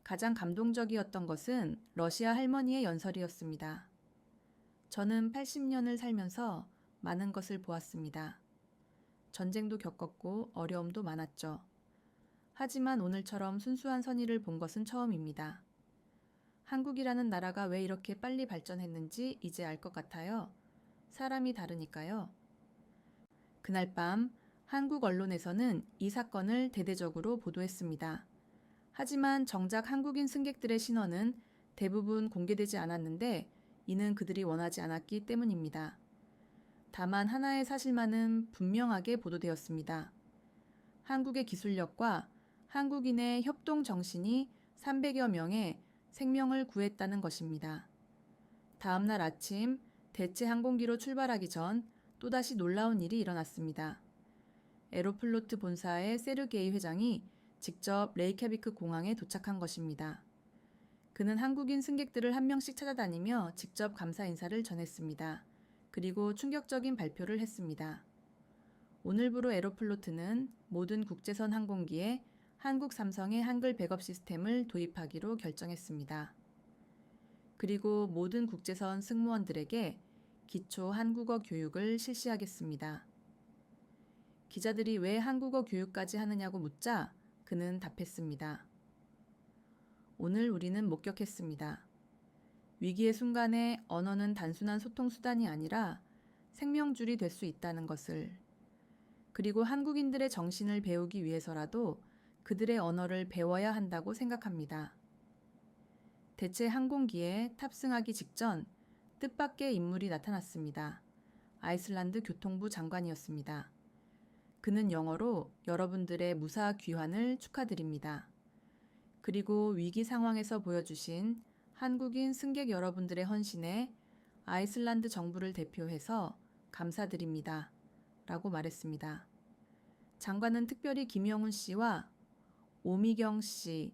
가장 감동적이었던 것은 러시아 할머니의 연설이었습니다. 저는 80년을 살면서 많은 것을 보았습니다. 전쟁도 겪었고 어려움도 많았죠. 하지만 오늘처럼 순수한 선의를 본 것은 처음입니다. 한국이라는 나라가 왜 이렇게 빨리 발전했는지 이제 알 것 같아요. 사람이 다르니까요. 그날 밤 한국 언론에서는 이 사건을 대대적으로 보도했습니다. 하지만 정작 한국인 승객들의 신원은 대부분 공개되지 않았는데 이는 그들이 원하지 않았기 때문입니다. 다만 하나의 사실만은 분명하게 보도되었습니다. 한국의 기술력과 한국인의 협동 정신이 300여 명의 생명을 구했다는 것입니다. 다음 날 아침 대체 항공기로 출발하기 전 또다시 놀라운 일이 일어났습니다. 에로플로트 본사의 세르게이 회장이 직접 레이캬비크 공항에 도착한 것입니다. 그는 한국인 승객들을 한 명씩 찾아다니며 직접 감사 인사를 전했습니다. 그리고 충격적인 발표를 했습니다. 오늘부로 에로플로트는 모든 국제선 항공기에 한국 삼성의 한글 백업 시스템을 도입하기로 결정했습니다. 그리고 모든 국제선 승무원들에게 기초 한국어 교육을 실시하겠습니다. 기자들이 왜 한국어 교육까지 하느냐고 묻자 그는 답했습니다. 오늘 우리는 목격했습니다. 위기의 순간에 언어는 단순한 소통 수단이 아니라 생명줄이 될 수 있다는 것을, 그리고 한국인들의 정신을 배우기 위해서라도 그들의 언어를 배워야 한다고 생각합니다. 대체 항공기에 탑승하기 직전 뜻밖의 인물이 나타났습니다. 아이슬란드 교통부 장관이었습니다. 그는 영어로 여러분들의 무사 귀환을 축하드립니다. 그리고 위기 상황에서 보여주신 한국인 승객 여러분들의 헌신에 아이슬란드 정부를 대표해서 감사드립니다. 라고 말했습니다. 장관은 특별히 김영훈 씨와 오미경 씨,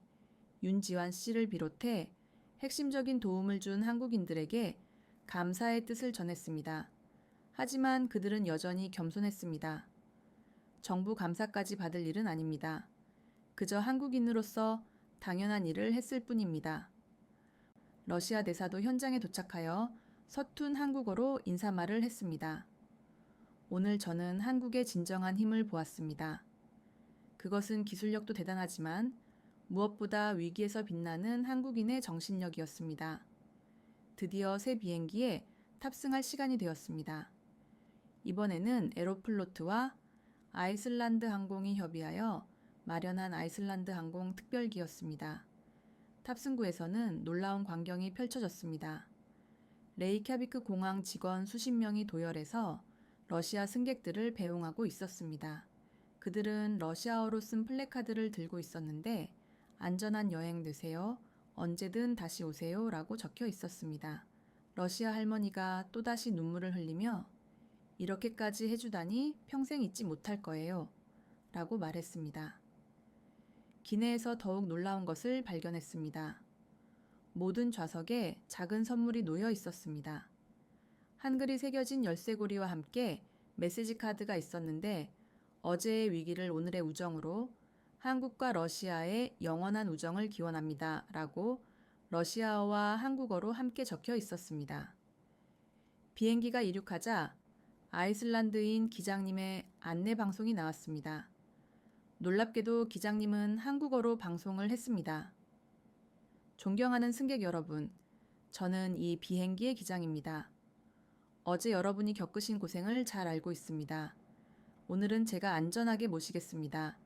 윤지환 씨를 비롯해 핵심적인 도움을 준 한국인들에게 감사의 뜻을 전했습니다. 하지만 그들은 여전히 겸손했습니다. 정부 감사까지 받을 일은 아닙니다. 그저 한국인으로서 당연한 일을 했을 뿐입니다. 러시아 대사도 현장에 도착하여 서툰 한국어로 인사말을 했습니다. 오늘 저는 한국의 진정한 힘을 보았습니다. 그것은 기술력도 대단하지만 무엇보다 위기에서 빛나는 한국인의 정신력이었습니다. 드디어 새 비행기에 탑승할 시간이 되었습니다. 이번에는 에로플로트와 아이슬란드 항공이 협의하여 마련한 아이슬란드 항공 특별기였습니다. 탑승구에서는 놀라운 광경이 펼쳐졌습니다. 레이캬비크 공항 직원 수십 명이 도열해서 러시아 승객들을 배웅하고 있었습니다. 그들은 러시아어로 쓴 플래카드를 들고 있었는데 안전한 여행 되세요. 언제든 다시 오세요. 라고 적혀 있었습니다. 러시아 할머니가 또다시 눈물을 흘리며 이렇게까지 해주다니 평생 잊지 못할 거예요. 라고 말했습니다. 기내에서 더욱 놀라운 것을 발견했습니다. 모든 좌석에 작은 선물이 놓여 있었습니다. 한글이 새겨진 열쇠고리와 함께 메시지 카드가 있었는데 어제의 위기를 오늘의 우정으로 한국과 러시아의 영원한 우정을 기원합니다. 라고 러시아어와 한국어로 함께 적혀 있었습니다. 비행기가 이륙하자 아이슬란드인 기장님의 안내 방송이 나왔습니다. 놀랍게도 기장님은 한국어로 방송을 했습니다. 존경하는 승객 여러분, 저는 이 비행기의 기장입니다. 어제 여러분이 겪으신 고생을 잘 알고 있습니다. 오늘은 제가 안전하게 모시겠습니다.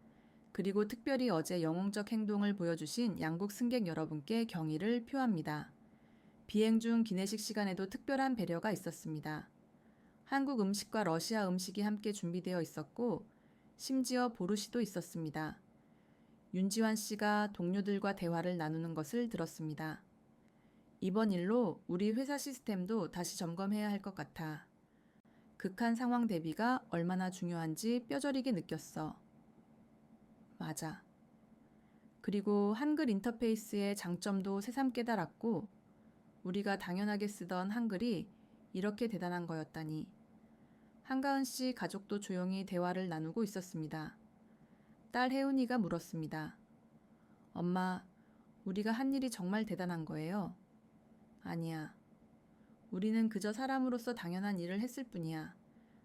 그리고 특별히 어제 영웅적 행동을 보여주신 양국 승객 여러분께 경의를 표합니다. 비행 중 기내식 시간에도 특별한 배려가 있었습니다. 한국 음식과 러시아 음식이 함께 준비되어 있었고 심지어 보르시도 있었습니다. 윤지환 씨가 동료들과 대화를 나누는 것을 들었습니다. 이번 일로 우리 회사 시스템도 다시 점검해야 할 것 같아. 극한 상황 대비가 얼마나 중요한지 뼈저리게 느꼈어. 맞아. 그리고 한글 인터페이스의 장점도 새삼 깨달았고 우리가 당연하게 쓰던 한글이 이렇게 대단한 거였다니. 한가은 씨 가족도 조용히 대화를 나누고 있었습니다. 딸 혜은이가 물었습니다. 엄마, 우리가 한 일이 정말 대단한 거예요? 아니야. 우리는 그저 사람으로서 당연한 일을 했을 뿐이야.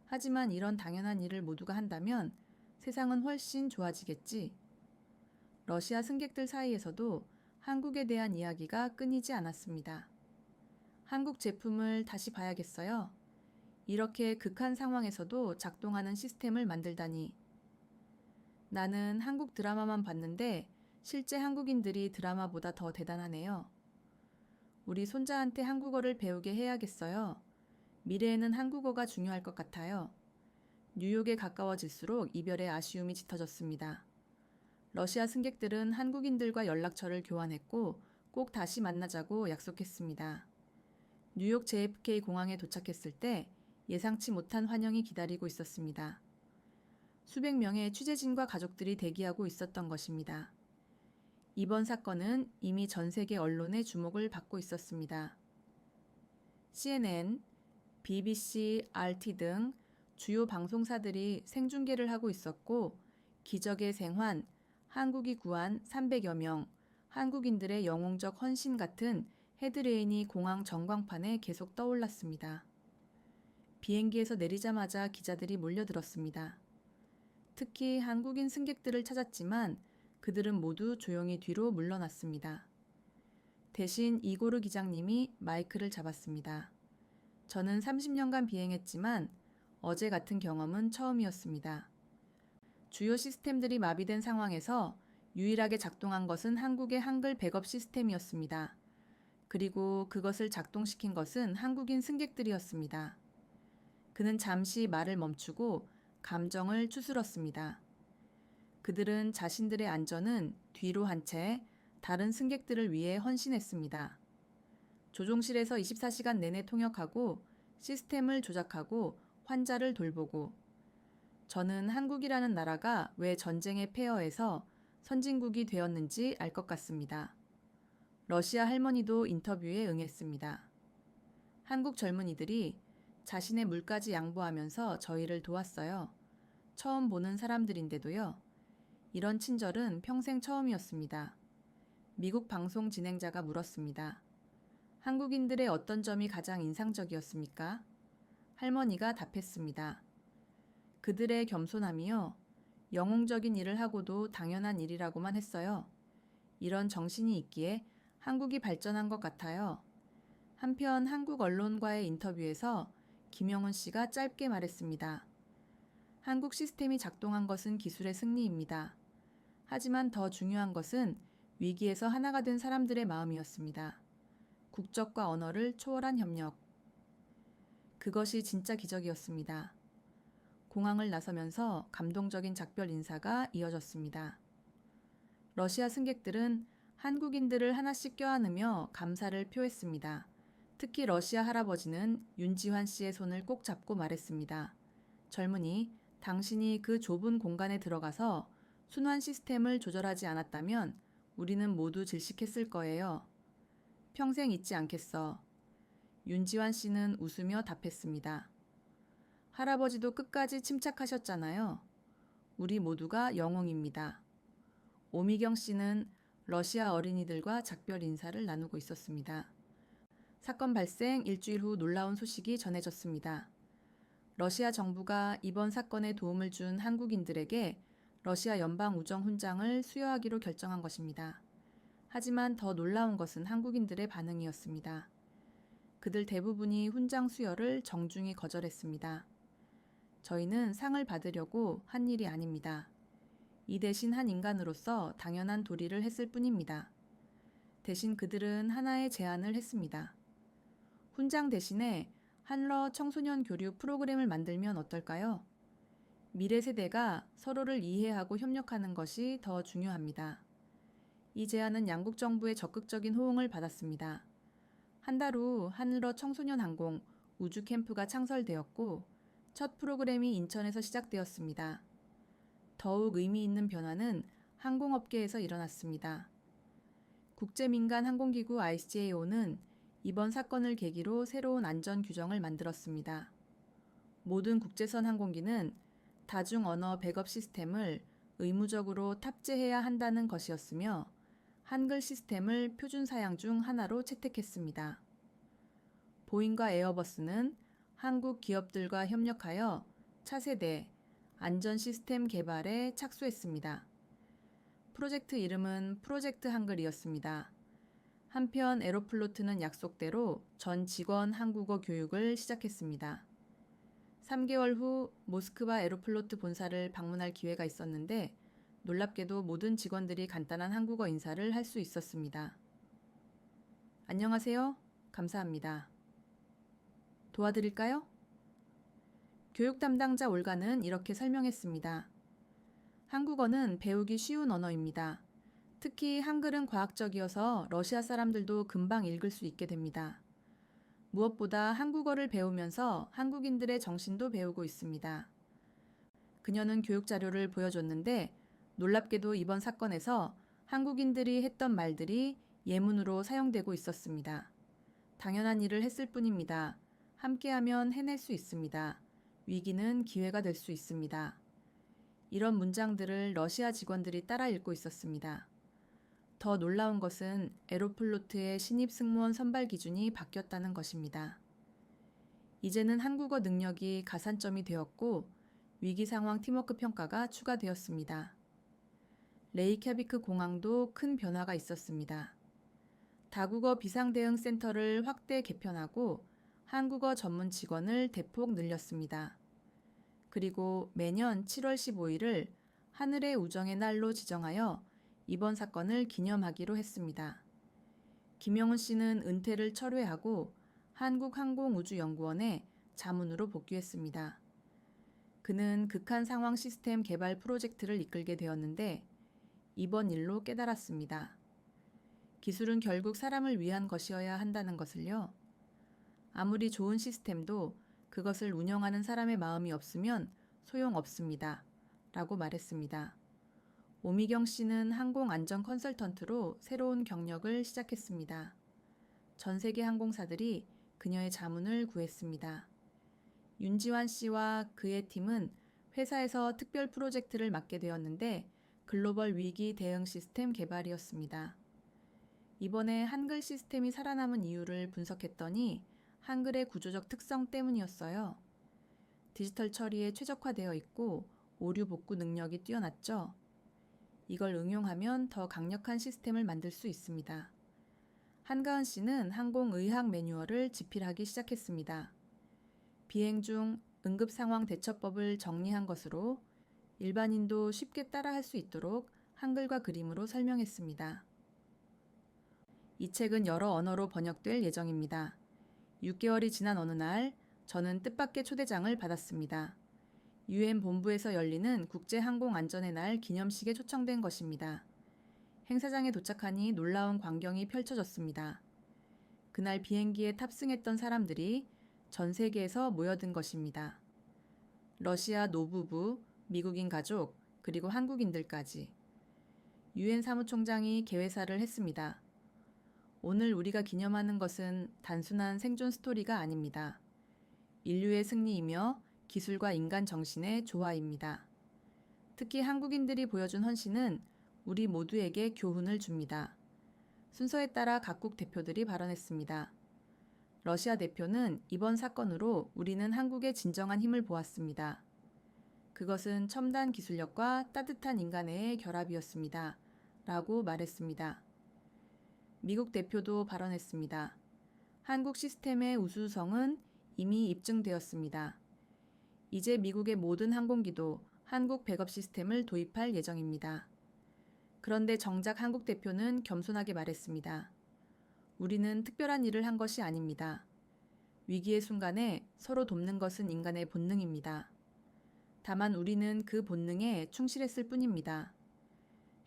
하지만 이런 당연한 일을 모두가 한다면 세상은 훨씬 좋아지겠지. 러시아 승객들 사이에서도 한국에 대한 이야기가 끊이지 않았습니다. 한국 제품을 다시 봐야겠어요. 이렇게 극한 상황에서도 작동하는 시스템을 만들다니. 나는 한국 드라마만 봤는데 실제 한국인들이 드라마보다 더 대단하네요. 우리 손자한테 한국어를 배우게 해야겠어요. 미래에는 한국어가 중요할 것 같아요. 뉴욕에 가까워질수록 이별의 아쉬움이 짙어졌습니다. 러시아 승객들은 한국인들과 연락처를 교환했고 꼭 다시 만나자고 약속했습니다. 뉴욕 JFK 공항에 도착했을 때 예상치 못한 환영이 기다리고 있었습니다. 수백 명의 취재진과 가족들이 대기하고 있었던 것입니다. 이번 사건은 이미 전 세계 언론의 주목을 받고 있었습니다. CNN, BBC, RT 등 주요 방송사들이 생중계를 하고 있었고 기적의 생還, 한국이 구한 300여 명, 한국인들의 영웅적 헌신 같은 헤드레인이 공항 전광판에 계속 떠올랐습니다. 비행기에서 내리자마자 기자들이 몰려들었습니다. 특히 한국인 승객들을 찾았지만 그들은 모두 조용히 뒤로 물러났습니다. 대신 이고르 기장님이 마이크를 잡았습니다. 저는 30년간 비행했지만 어제 같은 경험은 처음이었습니다. 주요 시스템들이 마비된 상황에서 유일하게 작동한 것은 한국의 한글 백업 시스템이었습니다. 그리고 그것을 작동시킨 것은 한국인 승객들이었습니다. 그는 잠시 말을 멈추고 감정을 추스렀습니다. 그들은 자신들의 안전은 뒤로 한 채 다른 승객들을 위해 헌신했습니다. 조종실에서 24시간 내내 통역하고 시스템을 조작하고 환자를 돌보고 저는 한국이라는 나라가 왜 전쟁의 폐허에서 선진국이 되었는지 알 것 같습니다. 러시아 할머니도 인터뷰에 응했습니다. 한국 젊은이들이 자신의 물까지 양보하면서 저희를 도왔어요. 처음 보는 사람들인데도요. 이런 친절은 평생 처음이었습니다. 미국 방송 진행자가 물었습니다. 한국인들의 어떤 점이 가장 인상적이었습니까? 할머니가 답했습니다. 그들의 겸손함이요. 영웅적인 일을 하고도 당연한 일이라고만 했어요. 이런 정신이 있기에 한국이 발전한 것 같아요. 한편 한국 언론과의 인터뷰에서 김영훈 씨가 짧게 말했습니다. 한국 시스템이 작동한 것은 기술의 승리입니다. 하지만 더 중요한 것은 위기에서 하나가 된 사람들의 마음이었습니다. 국적과 언어를 초월한 협력. 그것이 진짜 기적이었습니다. 공항을 나서면서 감동적인 작별 인사가 이어졌습니다. 러시아 승객들은 한국인들을 하나씩 껴안으며 감사를 표했습니다. 특히 러시아 할아버지는 윤지환 씨의 손을 꼭 잡고 말했습니다. 젊은이, 당신이 그 좁은 공간에 들어가서 순환 시스템을 조절하지 않았다면 우리는 모두 질식했을 거예요. 평생 잊지 않겠어. 윤지환 씨는 웃으며 답했습니다. 할아버지도 끝까지 침착하셨잖아요. 우리 모두가 영웅입니다. 오미경 씨는 러시아 어린이들과 작별 인사를 나누고 있었습니다. 사건 발생 일주일 후 놀라운 소식이 전해졌습니다. 러시아 정부가 이번 사건에 도움을 준 한국인들에게 러시아 연방우정훈장을 수여하기로 결정한 것입니다. 하지만 더 놀라운 것은 한국인들의 반응이었습니다. 그들 대부분이 훈장 수여를 정중히 거절했습니다. 저희는 상을 받으려고 한 일이 아닙니다. 이 대신 한 인간으로서 당연한 도리를 했을 뿐입니다. 대신 그들은 하나의 제안을 했습니다. 훈장 대신에 한러 청소년 교류 프로그램을 만들면 어떨까요? 미래 세대가 서로를 이해하고 협력하는 것이 더 중요합니다. 이 제안은 양국 정부의 적극적인 호응을 받았습니다. 한 달 후 한러 청소년 항공 우주 캠프가 창설되었고 첫 프로그램이 인천에서 시작되었습니다. 더욱 의미 있는 변화는 항공업계에서 일어났습니다. 국제민간항공기구 ICAO는 이번 사건을 계기로 새로운 안전 규정을 만들었습니다. 모든 국제선 항공기는 다중 언어 백업 시스템을 의무적으로 탑재해야 한다는 것이었으며 한글 시스템을 표준 사양 중 하나로 채택했습니다. 보잉과 에어버스는 한국 기업들과 협력하여 차세대 안전 시스템 개발에 착수했습니다. 프로젝트 이름은 프로젝트 한글이었습니다. 한편 에로플로트는 약속대로 전 직원 한국어 교육을 시작했습니다. 3개월 후 모스크바 에로플로트 본사를 방문할 기회가 있었는데 놀랍게도 모든 직원들이 간단한 한국어 인사를 할 수 있었습니다. 안녕하세요. 감사합니다. 도와드릴까요? 교육 담당자 올가는 이렇게 설명했습니다. 한국어는 배우기 쉬운 언어입니다. 특히 한글은 과학적이어서 러시아 사람들도 금방 읽을 수 있게 됩니다. 무엇보다 한국어를 배우면서 한국인들의 정신도 배우고 있습니다. 그녀는 교육 자료를 보여줬는데 놀랍게도 이번 사건에서 한국인들이 했던 말들이 예문으로 사용되고 있었습니다. 당연한 일을 했을 뿐입니다. 함께하면 해낼 수 있습니다. 위기는 기회가 될 수 있습니다. 이런 문장들을 러시아 직원들이 따라 읽고 있었습니다. 더 놀라운 것은 에로플로트의 신입 승무원 선발 기준이 바뀌었다는 것입니다. 이제는 한국어 능력이 가산점이 되었고 위기 상황 팀워크 평가가 추가되었습니다. 레이캬비크 공항도 큰 변화가 있었습니다. 다국어 비상대응 센터를 확대 개편하고 한국어 전문 직원을 대폭 늘렸습니다. 그리고 매년 7월 15일을 하늘의 우정의 날로 지정하여 이번 사건을 기념하기로 했습니다. 김영훈 씨는 은퇴를 철회하고 한국항공우주연구원에 자문으로 복귀했습니다. 그는 극한 상황 시스템 개발 프로젝트를 이끌게 되었는데 이번 일로 깨달았습니다. 기술은 결국 사람을 위한 것이어야 한다는 것을요. 아무리 좋은 시스템도 그것을 운영하는 사람의 마음이 없으면 소용없습니다. 라고 말했습니다. 오미경 씨는 항공안전 컨설턴트로 새로운 경력을 시작했습니다. 전 세계 항공사들이 그녀의 자문을 구했습니다. 윤지환 씨와 그의 팀은 회사에서 특별 프로젝트를 맡게 되었는데 글로벌 위기 대응 시스템 개발이었습니다. 이번에 한글 시스템이 살아남은 이유를 분석했더니 한글의 구조적 특성 때문이었어요. 디지털 처리에 최적화되어 있고 오류 복구 능력이 뛰어났죠. 이걸 응용하면 더 강력한 시스템을 만들 수 있습니다. 한가은 씨는 항공의학 매뉴얼을 집필하기 시작했습니다. 비행 중 응급상황 대처법을 정리한 것으로 일반인도 쉽게 따라할 수 있도록 한글과 그림으로 설명했습니다. 이 책은 여러 언어로 번역될 예정입니다. 6개월이 지난 어느 날 저는 뜻밖의 초대장을 받았습니다. UN 본부에서 열리는 국제항공안전의 날 기념식에 초청된 것입니다. 행사장에 도착하니 놀라운 광경이 펼쳐졌습니다. 그날 비행기에 탑승했던 사람들이 전 세계에서 모여든 것입니다. 러시아 노부부, 미국인 가족, 그리고 한국인들까지. 유엔 사무총장이 개회사를 했습니다. 오늘 우리가 기념하는 것은 단순한 생존 스토리가 아닙니다. 인류의 승리이며 기술과 인간 정신의 조화입니다. 특히 한국인들이 보여준 헌신은 우리 모두에게 교훈을 줍니다. 순서에 따라 각국 대표들이 발언했습니다. 러시아 대표는 이번 사건으로 우리는 한국의 진정한 힘을 보았습니다. 그것은 첨단 기술력과 따뜻한 인간의 결합이었습니다. 라고 말했습니다. 미국 대표도 발언했습니다. 한국 시스템의 우수성은 이미 입증되었습니다. 이제 미국의 모든 항공기도 한국 백업 시스템을 도입할 예정입니다. 그런데 정작 한국 대표는 겸손하게 말했습니다. 우리는 특별한 일을 한 것이 아닙니다. 위기의 순간에 서로 돕는 것은 인간의 본능입니다. 다만 우리는 그 본능에 충실했을 뿐입니다.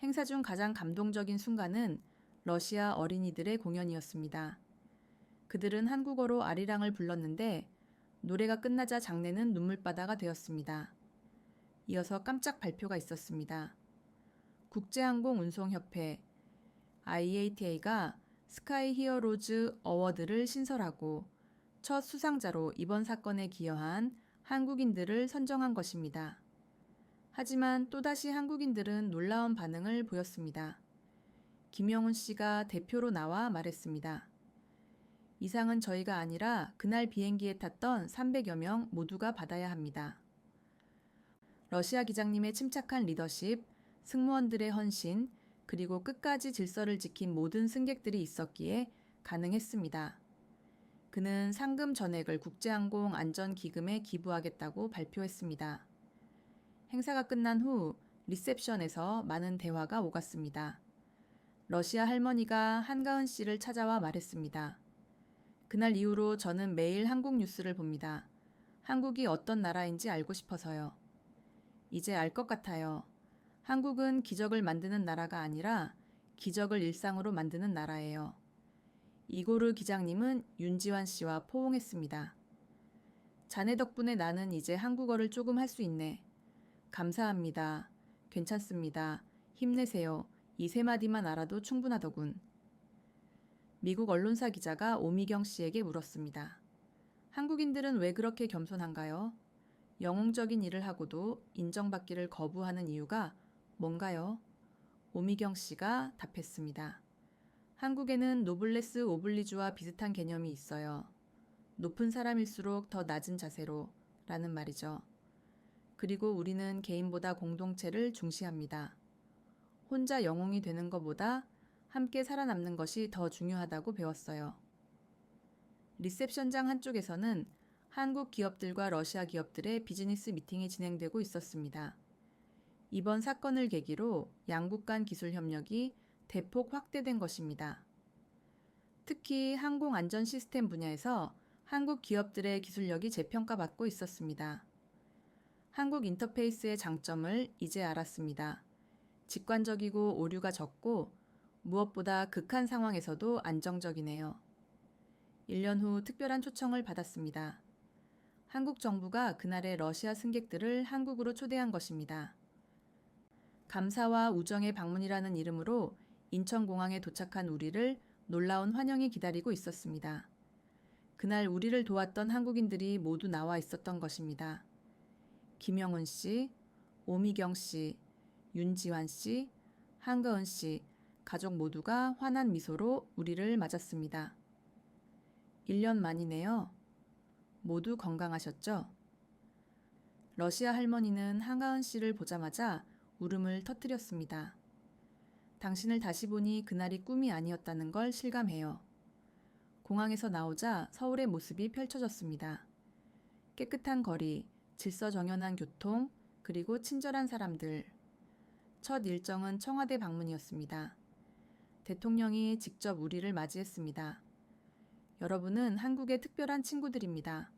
행사 중 가장 감동적인 순간은 러시아 어린이들의 공연이었습니다. 그들은 한국어로 아리랑을 불렀는데 노래가 끝나자 장내는 눈물바다가 되었습니다. 이어서 깜짝 발표가 있었습니다. 국제항공운송협회 IATA가 스카이 히어로즈 어워드를 신설하고 첫 수상자로 이번 사건에 기여한 한국인들을 선정한 것입니다. 하지만 또다시 한국인들은 놀라운 반응을 보였습니다. 김영훈 씨가 대표로 나와 말했습니다. 이 상은 저희가 아니라 그날 비행기에 탔던 300여 명 모두가 받아야 합니다. 러시아 기장님의 침착한 리더십, 승무원들의 헌신, 그리고 끝까지 질서를 지킨 모든 승객들이 있었기에 가능했습니다. 그는 상금 전액을 국제항공 안전기금에 기부하겠다고 발표했습니다. 행사가 끝난 후 리셉션에서 많은 대화가 오갔습니다. 러시아 할머니가 한가은 씨를 찾아와 말했습니다. 그날 이후로 저는 매일 한국 뉴스를 봅니다. 한국이 어떤 나라인지 알고 싶어서요. 이제 알 것 같아요. 한국은 기적을 만드는 나라가 아니라 기적을 일상으로 만드는 나라예요. 이고르 기장님은 윤지환 씨와 포옹했습니다. 자네 덕분에 나는 이제 한국어를 조금 할 수 있네. 감사합니다. 괜찮습니다. 힘내세요. 이 세 마디만 알아도 충분하더군. 미국 언론사 기자가 오미경 씨에게 물었습니다. 한국인들은 왜 그렇게 겸손한가요? 영웅적인 일을 하고도 인정받기를 거부하는 이유가 뭔가요? 오미경 씨가 답했습니다. 한국에는 노블레스 오블리주와 비슷한 개념이 있어요. 높은 사람일수록 더 낮은 자세로 라는 말이죠. 그리고 우리는 개인보다 공동체를 중시합니다. 혼자 영웅이 되는 것보다 함께 살아남는 것이 더 중요하다고 배웠어요. 리셉션장 한쪽에서는 한국 기업들과 러시아 기업들의 비즈니스 미팅이 진행되고 있었습니다. 이번 사건을 계기로 양국 간 기술 협력이 대폭 확대된 것입니다. 특히 항공 안전 시스템 분야에서 한국 기업들의 기술력이 재평가받고 있었습니다. 한국 인터페이스의 장점을 이제 알았습니다. 직관적이고 오류가 적고 무엇보다 극한 상황에서도 안정적이네요. 1년 후 특별한 초청을 받았습니다. 한국 정부가 그날의 러시아 승객들을 한국으로 초대한 것입니다. 감사와 우정의 방문이라는 이름으로 인천공항에 도착한 우리를 놀라운 환영이 기다리고 있었습니다. 그날 우리를 도왔던 한국인들이 모두 나와 있었던 것입니다. 김영훈 씨, 오미경 씨, 윤지환 씨, 한가은 씨, 가족 모두가 환한 미소로 우리를 맞았습니다. 1년 만이네요. 모두 건강하셨죠? 러시아 할머니는 한가은 씨를 보자마자 울음을 터뜨렸습니다. 당신을 다시 보니 그날이 꿈이 아니었다는 걸 실감해요. 공항에서 나오자 서울의 모습이 펼쳐졌습니다. 깨끗한 거리, 질서정연한 교통, 그리고 친절한 사람들. 첫 일정은 청와대 방문이었습니다. 대통령이 직접 우리를 맞이했습니다. 여러분은 한국의 특별한 친구들입니다.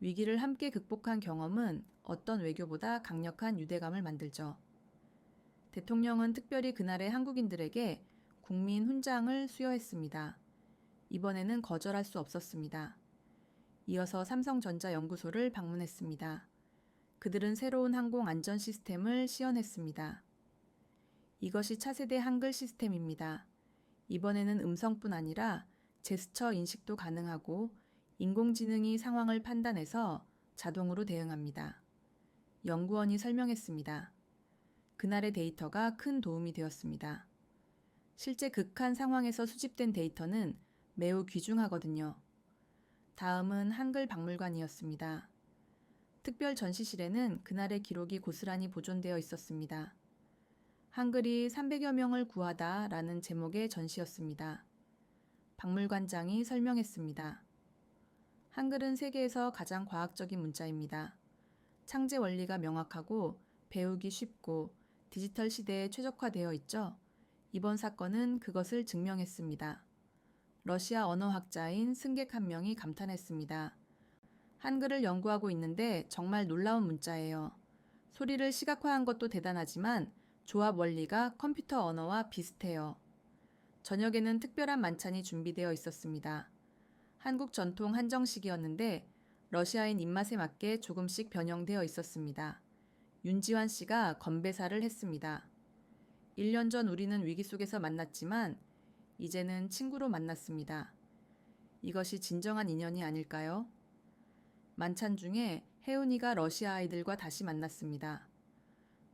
위기를 함께 극복한 경험은 어떤 외교보다 강력한 유대감을 만들죠. 대통령은 특별히 그날의 한국인들에게 국민 훈장을 수여했습니다. 이번에는 거절할 수 없었습니다. 이어서 삼성전자 연구소를 방문했습니다. 그들은 새로운 항공 안전 시스템을 시연했습니다. 이것이 차세대 한글 시스템입니다. 이번에는 음성뿐 아니라 제스처 인식도 가능하고 인공지능이 상황을 판단해서 자동으로 대응합니다. 연구원이 설명했습니다. 그날의 데이터가 큰 도움이 되었습니다. 실제 극한 상황에서 수집된 데이터는 매우 귀중하거든요. 다음은 한글 박물관이었습니다. 특별 전시실에는 그날의 기록이 고스란히 보존되어 있었습니다. 한글이 300여 명을 구하다라는 제목의 전시였습니다. 박물관장이 설명했습니다. 한글은 세계에서 가장 과학적인 문자입니다. 창제 원리가 명확하고 배우기 쉽고 디지털 시대에 최적화되어 있죠. 이번 사건은 그것을 증명했습니다. 러시아 언어학자인 승객 한 명이 감탄했습니다. 한글을 연구하고 있는데 정말 놀라운 문자예요. 소리를 시각화한 것도 대단하지만 조합 원리가 컴퓨터 언어와 비슷해요. 저녁에는 특별한 만찬이 준비되어 있었습니다. 한국 전통 한정식이었는데 러시아인 입맛에 맞게 조금씩 변형되어 있었습니다. 윤지환 씨가 건배사를 했습니다. 1년 전 우리는 위기 속에서 만났지만 이제는 친구로 만났습니다. 이것이 진정한 인연이 아닐까요? 만찬 중에 혜은이가 러시아 아이들과 다시 만났습니다.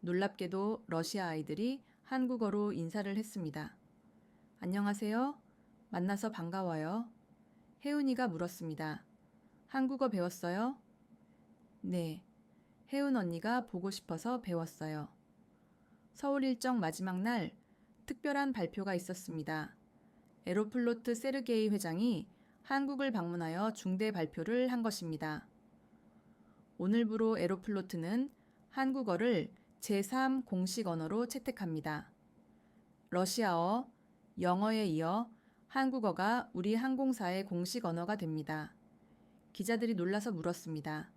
놀랍게도 러시아 아이들이 한국어로 인사를 했습니다. 안녕하세요. 만나서 반가워요. 혜은이가 물었습니다. 한국어 배웠어요? 네. 혜은 언니가 보고 싶어서 배웠어요. 서울 일정 마지막 날 특별한 발표가 있었습니다. 에로플로트 세르게이 회장이 한국을 방문하여 중대 발표를 한 것입니다. 오늘부로 에로플로트는 한국어를 제3 공식 언어로 채택합니다. 러시아어, 영어에 이어 한국어가 우리 항공사의 공식 언어가 됩니다. 기자들이 놀라서 물었습니다.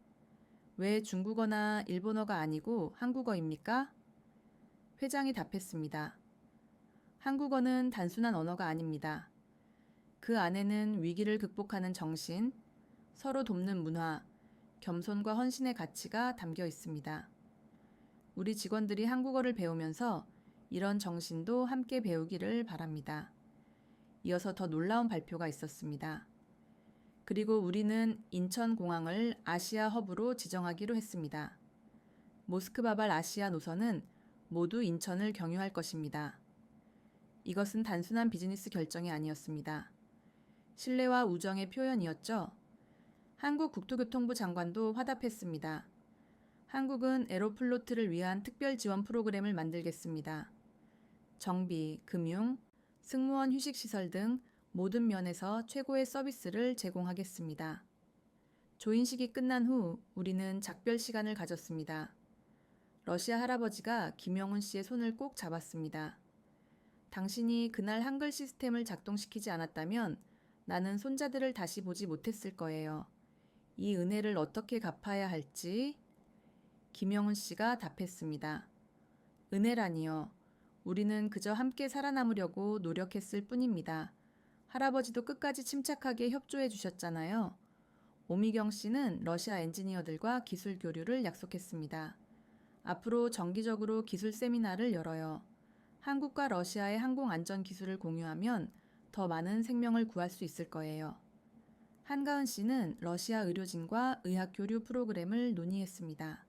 왜 중국어나 일본어가 아니고 한국어입니까? 회장이 답했습니다. 한국어는 단순한 언어가 아닙니다. 그 안에는 위기를 극복하는 정신, 서로 돕는 문화, 겸손과 헌신의 가치가 담겨 있습니다. 우리 직원들이 한국어를 배우면서 이런 정신도 함께 배우기를 바랍니다. 이어서 더 놀라운 발표가 있었습니다. 그리고 우리는 인천공항을 아시아 허브로 지정하기로 했습니다. 모스크바발 아시아 노선은 모두 인천을 경유할 것입니다. 이것은 단순한 비즈니스 결정이 아니었습니다. 신뢰와 우정의 표현이었죠. 한국 국토교통부 장관도 화답했습니다. 한국은 에로플로트를 위한 특별 지원 프로그램을 만들겠습니다. 정비, 금융, 승무원 휴식시설 등 모든 면에서 최고의 서비스를 제공하겠습니다. 조인식이 끝난 후 우리는 작별 시간을 가졌습니다. 러시아 할아버지가 김영훈 씨의 손을 꼭 잡았습니다. 당신이 그날 한글 시스템을 작동시키지 않았다면 나는 손자들을 다시 보지 못했을 거예요. 이 은혜를 어떻게 갚아야 할지 김영훈 씨가 답했습니다. 은혜라니요. 우리는 그저 함께 살아남으려고 노력했을 뿐입니다. 할아버지도 끝까지 침착하게 협조해 주셨잖아요. 오미경 씨는 러시아 엔지니어들과 기술 교류를 약속했습니다. 앞으로 정기적으로 기술 세미나를 열어요. 한국과 러시아의 항공 안전 기술을 공유하면 더 많은 생명을 구할 수 있을 거예요. 한가은 씨는 러시아 의료진과 의학 교류 프로그램을 논의했습니다.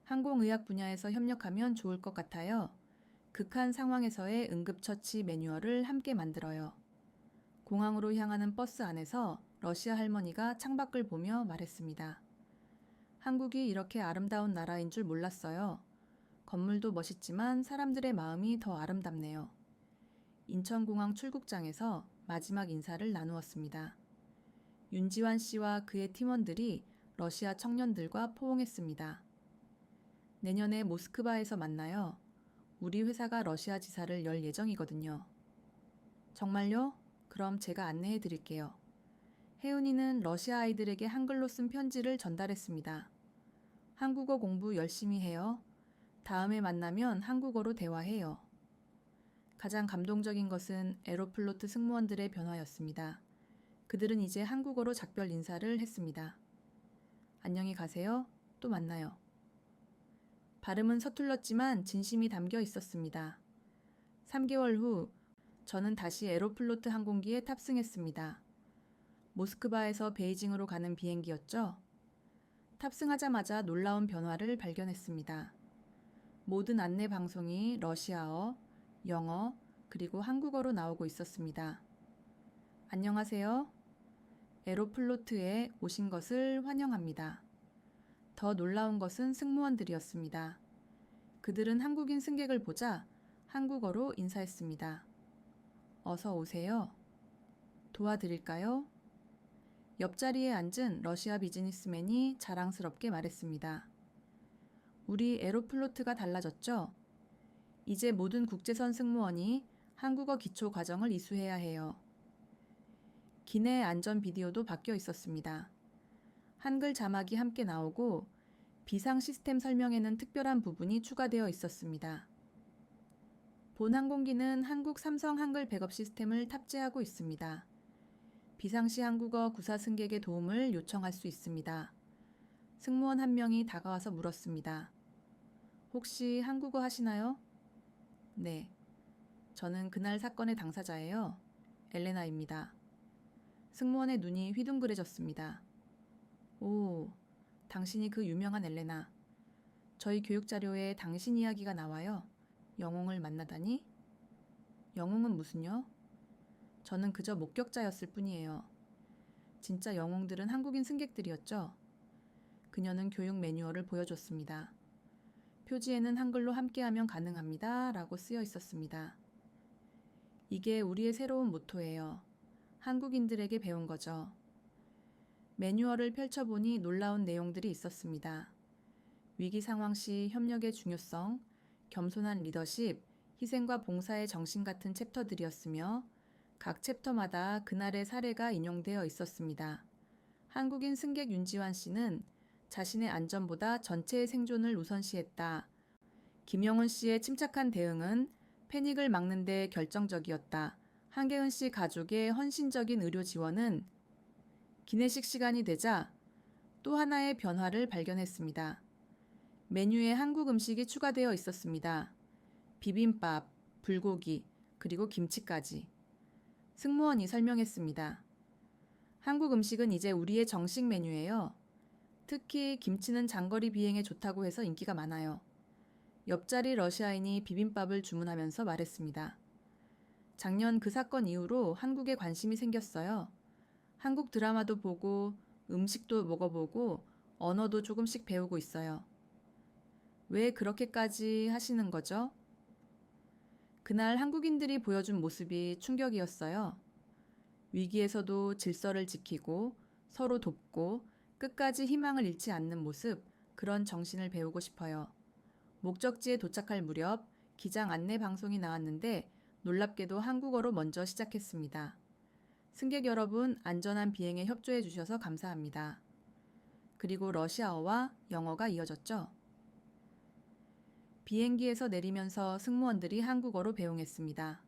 항공의학 분야에서 협력하면 좋을 것 같아요. 극한 상황에서의 응급처치 매뉴얼을 함께 만들어요. 공항으로 향하는 버스 안에서 러시아 할머니가 창밖을 보며 말했습니다. 한국이 이렇게 아름다운 나라인 줄 몰랐어요. 건물도 멋있지만 사람들의 마음이 더 아름답네요. 인천공항 출국장에서 마지막 인사를 나누었습니다. 윤지환 씨와 그의 팀원들이 러시아 청년들과 포옹했습니다. 내년에 모스크바에서 만나요. 우리 회사가 러시아 지사를 열 예정이거든요. 정말요? 그럼 제가 안내해 드릴게요. 혜은이는 러시아 아이들에게 한글로 쓴 편지를 전달했습니다. 한국어 공부 열심히 해요. 다음에 만나면 한국어로 대화해요. 가장 감동적인 것은 에로플로트 승무원들의 변화였습니다. 그들은 이제 한국어로 작별 인사를 했습니다. 안녕히 가세요. 또 만나요. 발음은 서툴렀지만 진심이 담겨 있었습니다. 3개월 후 저는 다시 에로플로트 항공기에 탑승했습니다. 모스크바에서 베이징으로 가는 비행기였죠. 탑승하자마자 놀라운 변화를 발견했습니다. 모든 안내 방송이 러시아어, 영어, 그리고 한국어로 나오고 있었습니다. 안녕하세요. 에로플로트에 오신 것을 환영합니다. 더 놀라운 것은 승무원들이었습니다. 그들은 한국인 승객을 보자 한국어로 인사했습니다. 어서 오세요. 도와드릴까요? 옆자리에 앉은 러시아 비즈니스맨이 자랑스럽게 말했습니다. 우리 에로플로트가 달라졌죠? 이제 모든 국제선 승무원이 한국어 기초 과정을 이수해야 해요. 기내 안전 비디오도 바뀌어 있었습니다. 한글 자막이 함께 나오고 비상 시스템 설명에는 특별한 부분이 추가되어 있었습니다. 본 항공기는 한국 삼성 한글 백업 시스템을 탑재하고 있습니다. 비상시 한국어 구사 승객의 도움을 요청할 수 있습니다. 승무원 한 명이 다가와서 물었습니다. 혹시 한국어 하시나요? 네. 저는 그날 사건의 당사자예요. 엘레나입니다. 승무원의 눈이 휘둥그레졌습니다. 오, 당신이 그 유명한 엘레나. 저희 교육 자료에 당신 이야기가 나와요. 영웅을 만나다니? 영웅은 무슨요? 저는 그저 목격자였을 뿐이에요. 진짜 영웅들은 한국인 승객들이었죠. 그녀는 교육 매뉴얼을 보여줬습니다. 표지에는 한글로 함께하면 가능합니다. 라고 쓰여 있었습니다. 이게 우리의 새로운 모토예요. 한국인들에게 배운 거죠. 매뉴얼을 펼쳐보니 놀라운 내용들이 있었습니다. 위기 상황 시 협력의 중요성, 겸손한 리더십, 희생과 봉사의 정신 같은 챕터들이었으며 각 챕터마다 그날의 사례가 인용되어 있었습니다. 한국인 승객 윤지환 씨는 자신의 안전보다 전체의 생존을 우선시했다. 김영훈 씨의 침착한 대응은 패닉을 막는 데 결정적이었다. 한계은 씨 가족의 헌신적인 의료 지원은 기내식 시간이 되자 또 하나의 변화를 발견했습니다. 메뉴에 한국 음식이 추가되어 있었습니다. 비빔밥, 불고기, 그리고 김치까지. 승무원이 설명했습니다. 한국 음식은 이제 우리의 정식 메뉴예요. 특히 김치는 장거리 비행에 좋다고 해서 인기가 많아요. 옆자리 러시아인이 비빔밥을 주문하면서 말했습니다. 작년 그 사건 이후로 한국에 관심이 생겼어요. 한국 드라마도 보고 음식도 먹어보고 언어도 조금씩 배우고 있어요. 왜 그렇게까지 하시는 거죠? 그날 한국인들이 보여준 모습이 충격이었어요. 위기에서도 질서를 지키고 서로 돕고 끝까지 희망을 잃지 않는 모습, 그런 정신을 배우고 싶어요. 목적지에 도착할 무렵 기장 안내 방송이 나왔는데 놀랍게도 한국어로 먼저 시작했습니다. 승객 여러분, 안전한 비행에 협조해 주셔서 감사합니다. 그리고 러시아어와 영어가 이어졌죠. 비행기에서 내리면서 승무원들이 한국어로 배웅했습니다.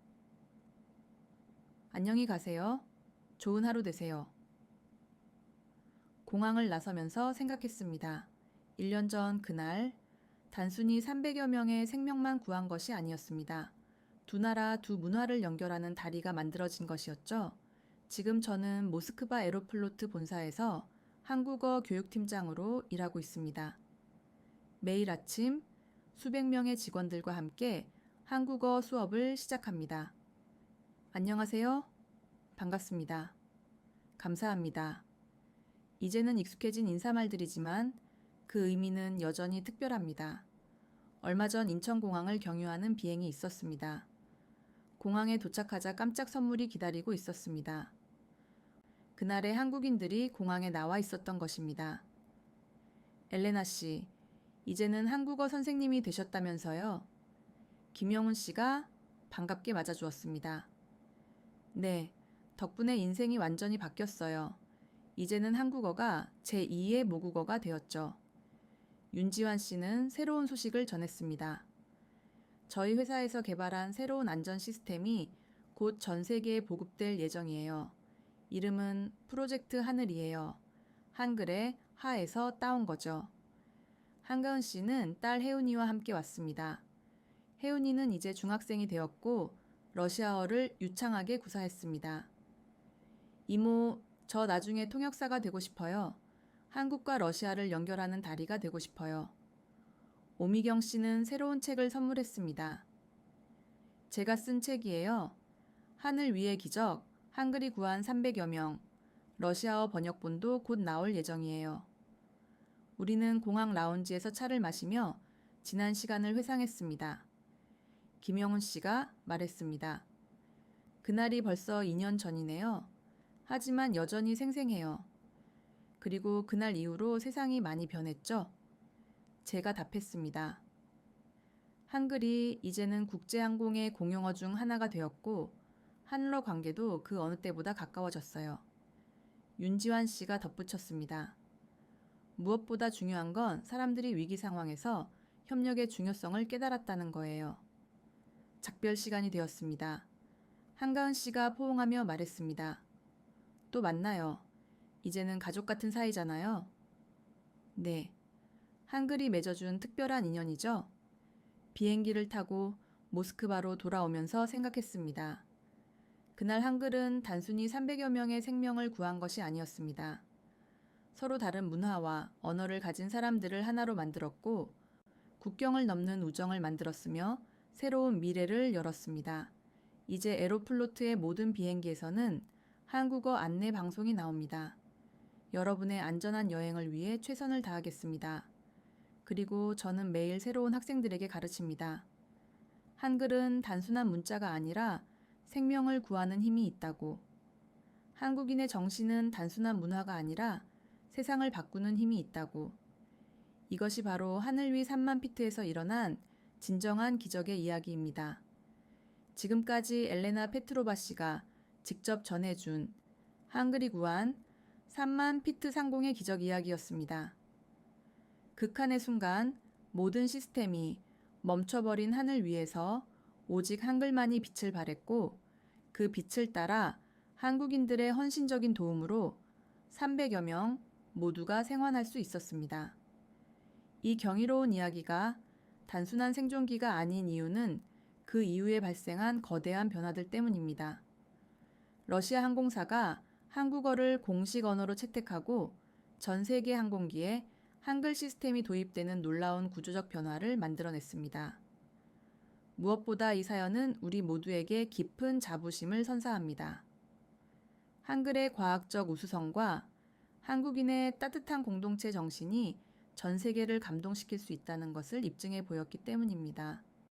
안녕히 가세요. 좋은 하루 되세요. 공항을 나서면서 생각했습니다. 1년 전 그날 단순히 300여 명의 생명만 구한 것이 아니었습니다. 두 나라 두 문화를 연결하는 다리가 만들어진 것이었죠. 지금 저는 모스크바 에로플로트 본사에서 한국어 교육팀장으로 일하고 있습니다. 매일 아침 수백 명의 직원들과 함께 한국어 수업을 시작합니다. 안녕하세요. 반갑습니다. 감사합니다. 이제는 익숙해진 인사말들이지만 그 의미는 여전히 특별합니다. 얼마 전 인천공항을 경유하는 비행이 있었습니다. 공항에 도착하자 깜짝 선물이 기다리고 있었습니다. 그날의 한국인들이 공항에 나와 있었던 것입니다. 엘레나 씨, 이제는 한국어 선생님이 되셨다면서요? 김영훈 씨가 반갑게 맞아주었습니다. 네, 덕분에 인생이 완전히 바뀌었어요. 이제는 한국어가 제2의 모국어가 되었죠. 윤지환 씨는 새로운 소식을 전했습니다. 저희 회사에서 개발한 새로운 안전 시스템이 곧 전 세계에 보급될 예정이에요. 이름은 프로젝트 하늘이에요. 한글에 하에서 따온 거죠. 한가은 씨는 딸 혜운이와 함께 왔습니다. 혜운이는 이제 중학생이 되었고 러시아어를 유창하게 구사했습니다. 이모, 저 나중에 통역사가 되고 싶어요. 한국과 러시아를 연결하는 다리가 되고 싶어요. 오미경 씨는 새로운 책을 선물했습니다. 제가 쓴 책이에요. 하늘 위의 기적, 한글이 구한 300여 명, 러시아어 번역본도 곧 나올 예정이에요. 우리는 공항 라운지에서 차를 마시며 지난 시간을 회상했습니다. 김영훈 씨가 말했습니다. 그날이 벌써 2년 전이네요. 하지만 여전히 생생해요. 그리고 그날 이후로 세상이 많이 변했죠? 제가 답했습니다. 한글이 이제는 국제항공의 공용어 중 하나가 되었고 한러 관계도 그 어느 때보다 가까워졌어요. 윤지환 씨가 덧붙였습니다. 무엇보다 중요한 건 사람들이 위기 상황에서 협력의 중요성을 깨달았다는 거예요. 작별 시간이 되었습니다. 한가은 씨가 포옹하며 말했습니다. 또 만나요. 이제는 가족 같은 사이잖아요. 네. 한글이 맺어준 특별한 인연이죠. 비행기를 타고 모스크바로 돌아오면서 생각했습니다. 그날 한글은 단순히 300여 명의 생명을 구한 것이 아니었습니다. 서로 다른 문화와 언어를 가진 사람들을 하나로 만들었고 국경을 넘는 우정을 만들었으며 새로운 미래를 열었습니다. 이제 에로플로트의 모든 비행기에서는 한국어 안내 방송이 나옵니다. 여러분의 안전한 여행을 위해 최선을 다하겠습니다. 그리고 저는 매일 새로운 학생들에게 가르칩니다. 한글은 단순한 문자가 아니라 생명을 구하는 힘이 있다고. 한국인의 정신은 단순한 문화가 아니라 세상을 바꾸는 힘이 있다고. 이것이 바로 하늘 위 3만 피트에서 일어난 진정한 기적의 이야기입니다. 지금까지 엘레나 페트로바 씨가 직접 전해준 한글이 구한 3만 피트 상공의 기적 이야기였습니다. 극한의 순간 모든 시스템이 멈춰버린 하늘 위에서 오직 한글만이 빛을 발했고 그 빛을 따라 한국인들의 헌신적인 도움으로 300여 명 모두가 생還할 수 있었습니다. 이 경이로운 이야기가 단순한 생존기가 아닌 이유는 그 이후에 발생한 거대한 변화들 때문입니다. 러시아 항공사가 한국어를 공식 언어로 채택하고 전 세계 항공기에 한글 시스템이 도입되는 놀라운 구조적 변화를 만들어냈습니다. 무엇보다 이 사연은 우리 모두에게 깊은 자부심을 선사합니다. 한글의 과학적 우수성과 한국인의 따뜻한 공동체 정신이 전 세계를 감동시킬 수 있다는 것을 입증해 보였기 때문입니다.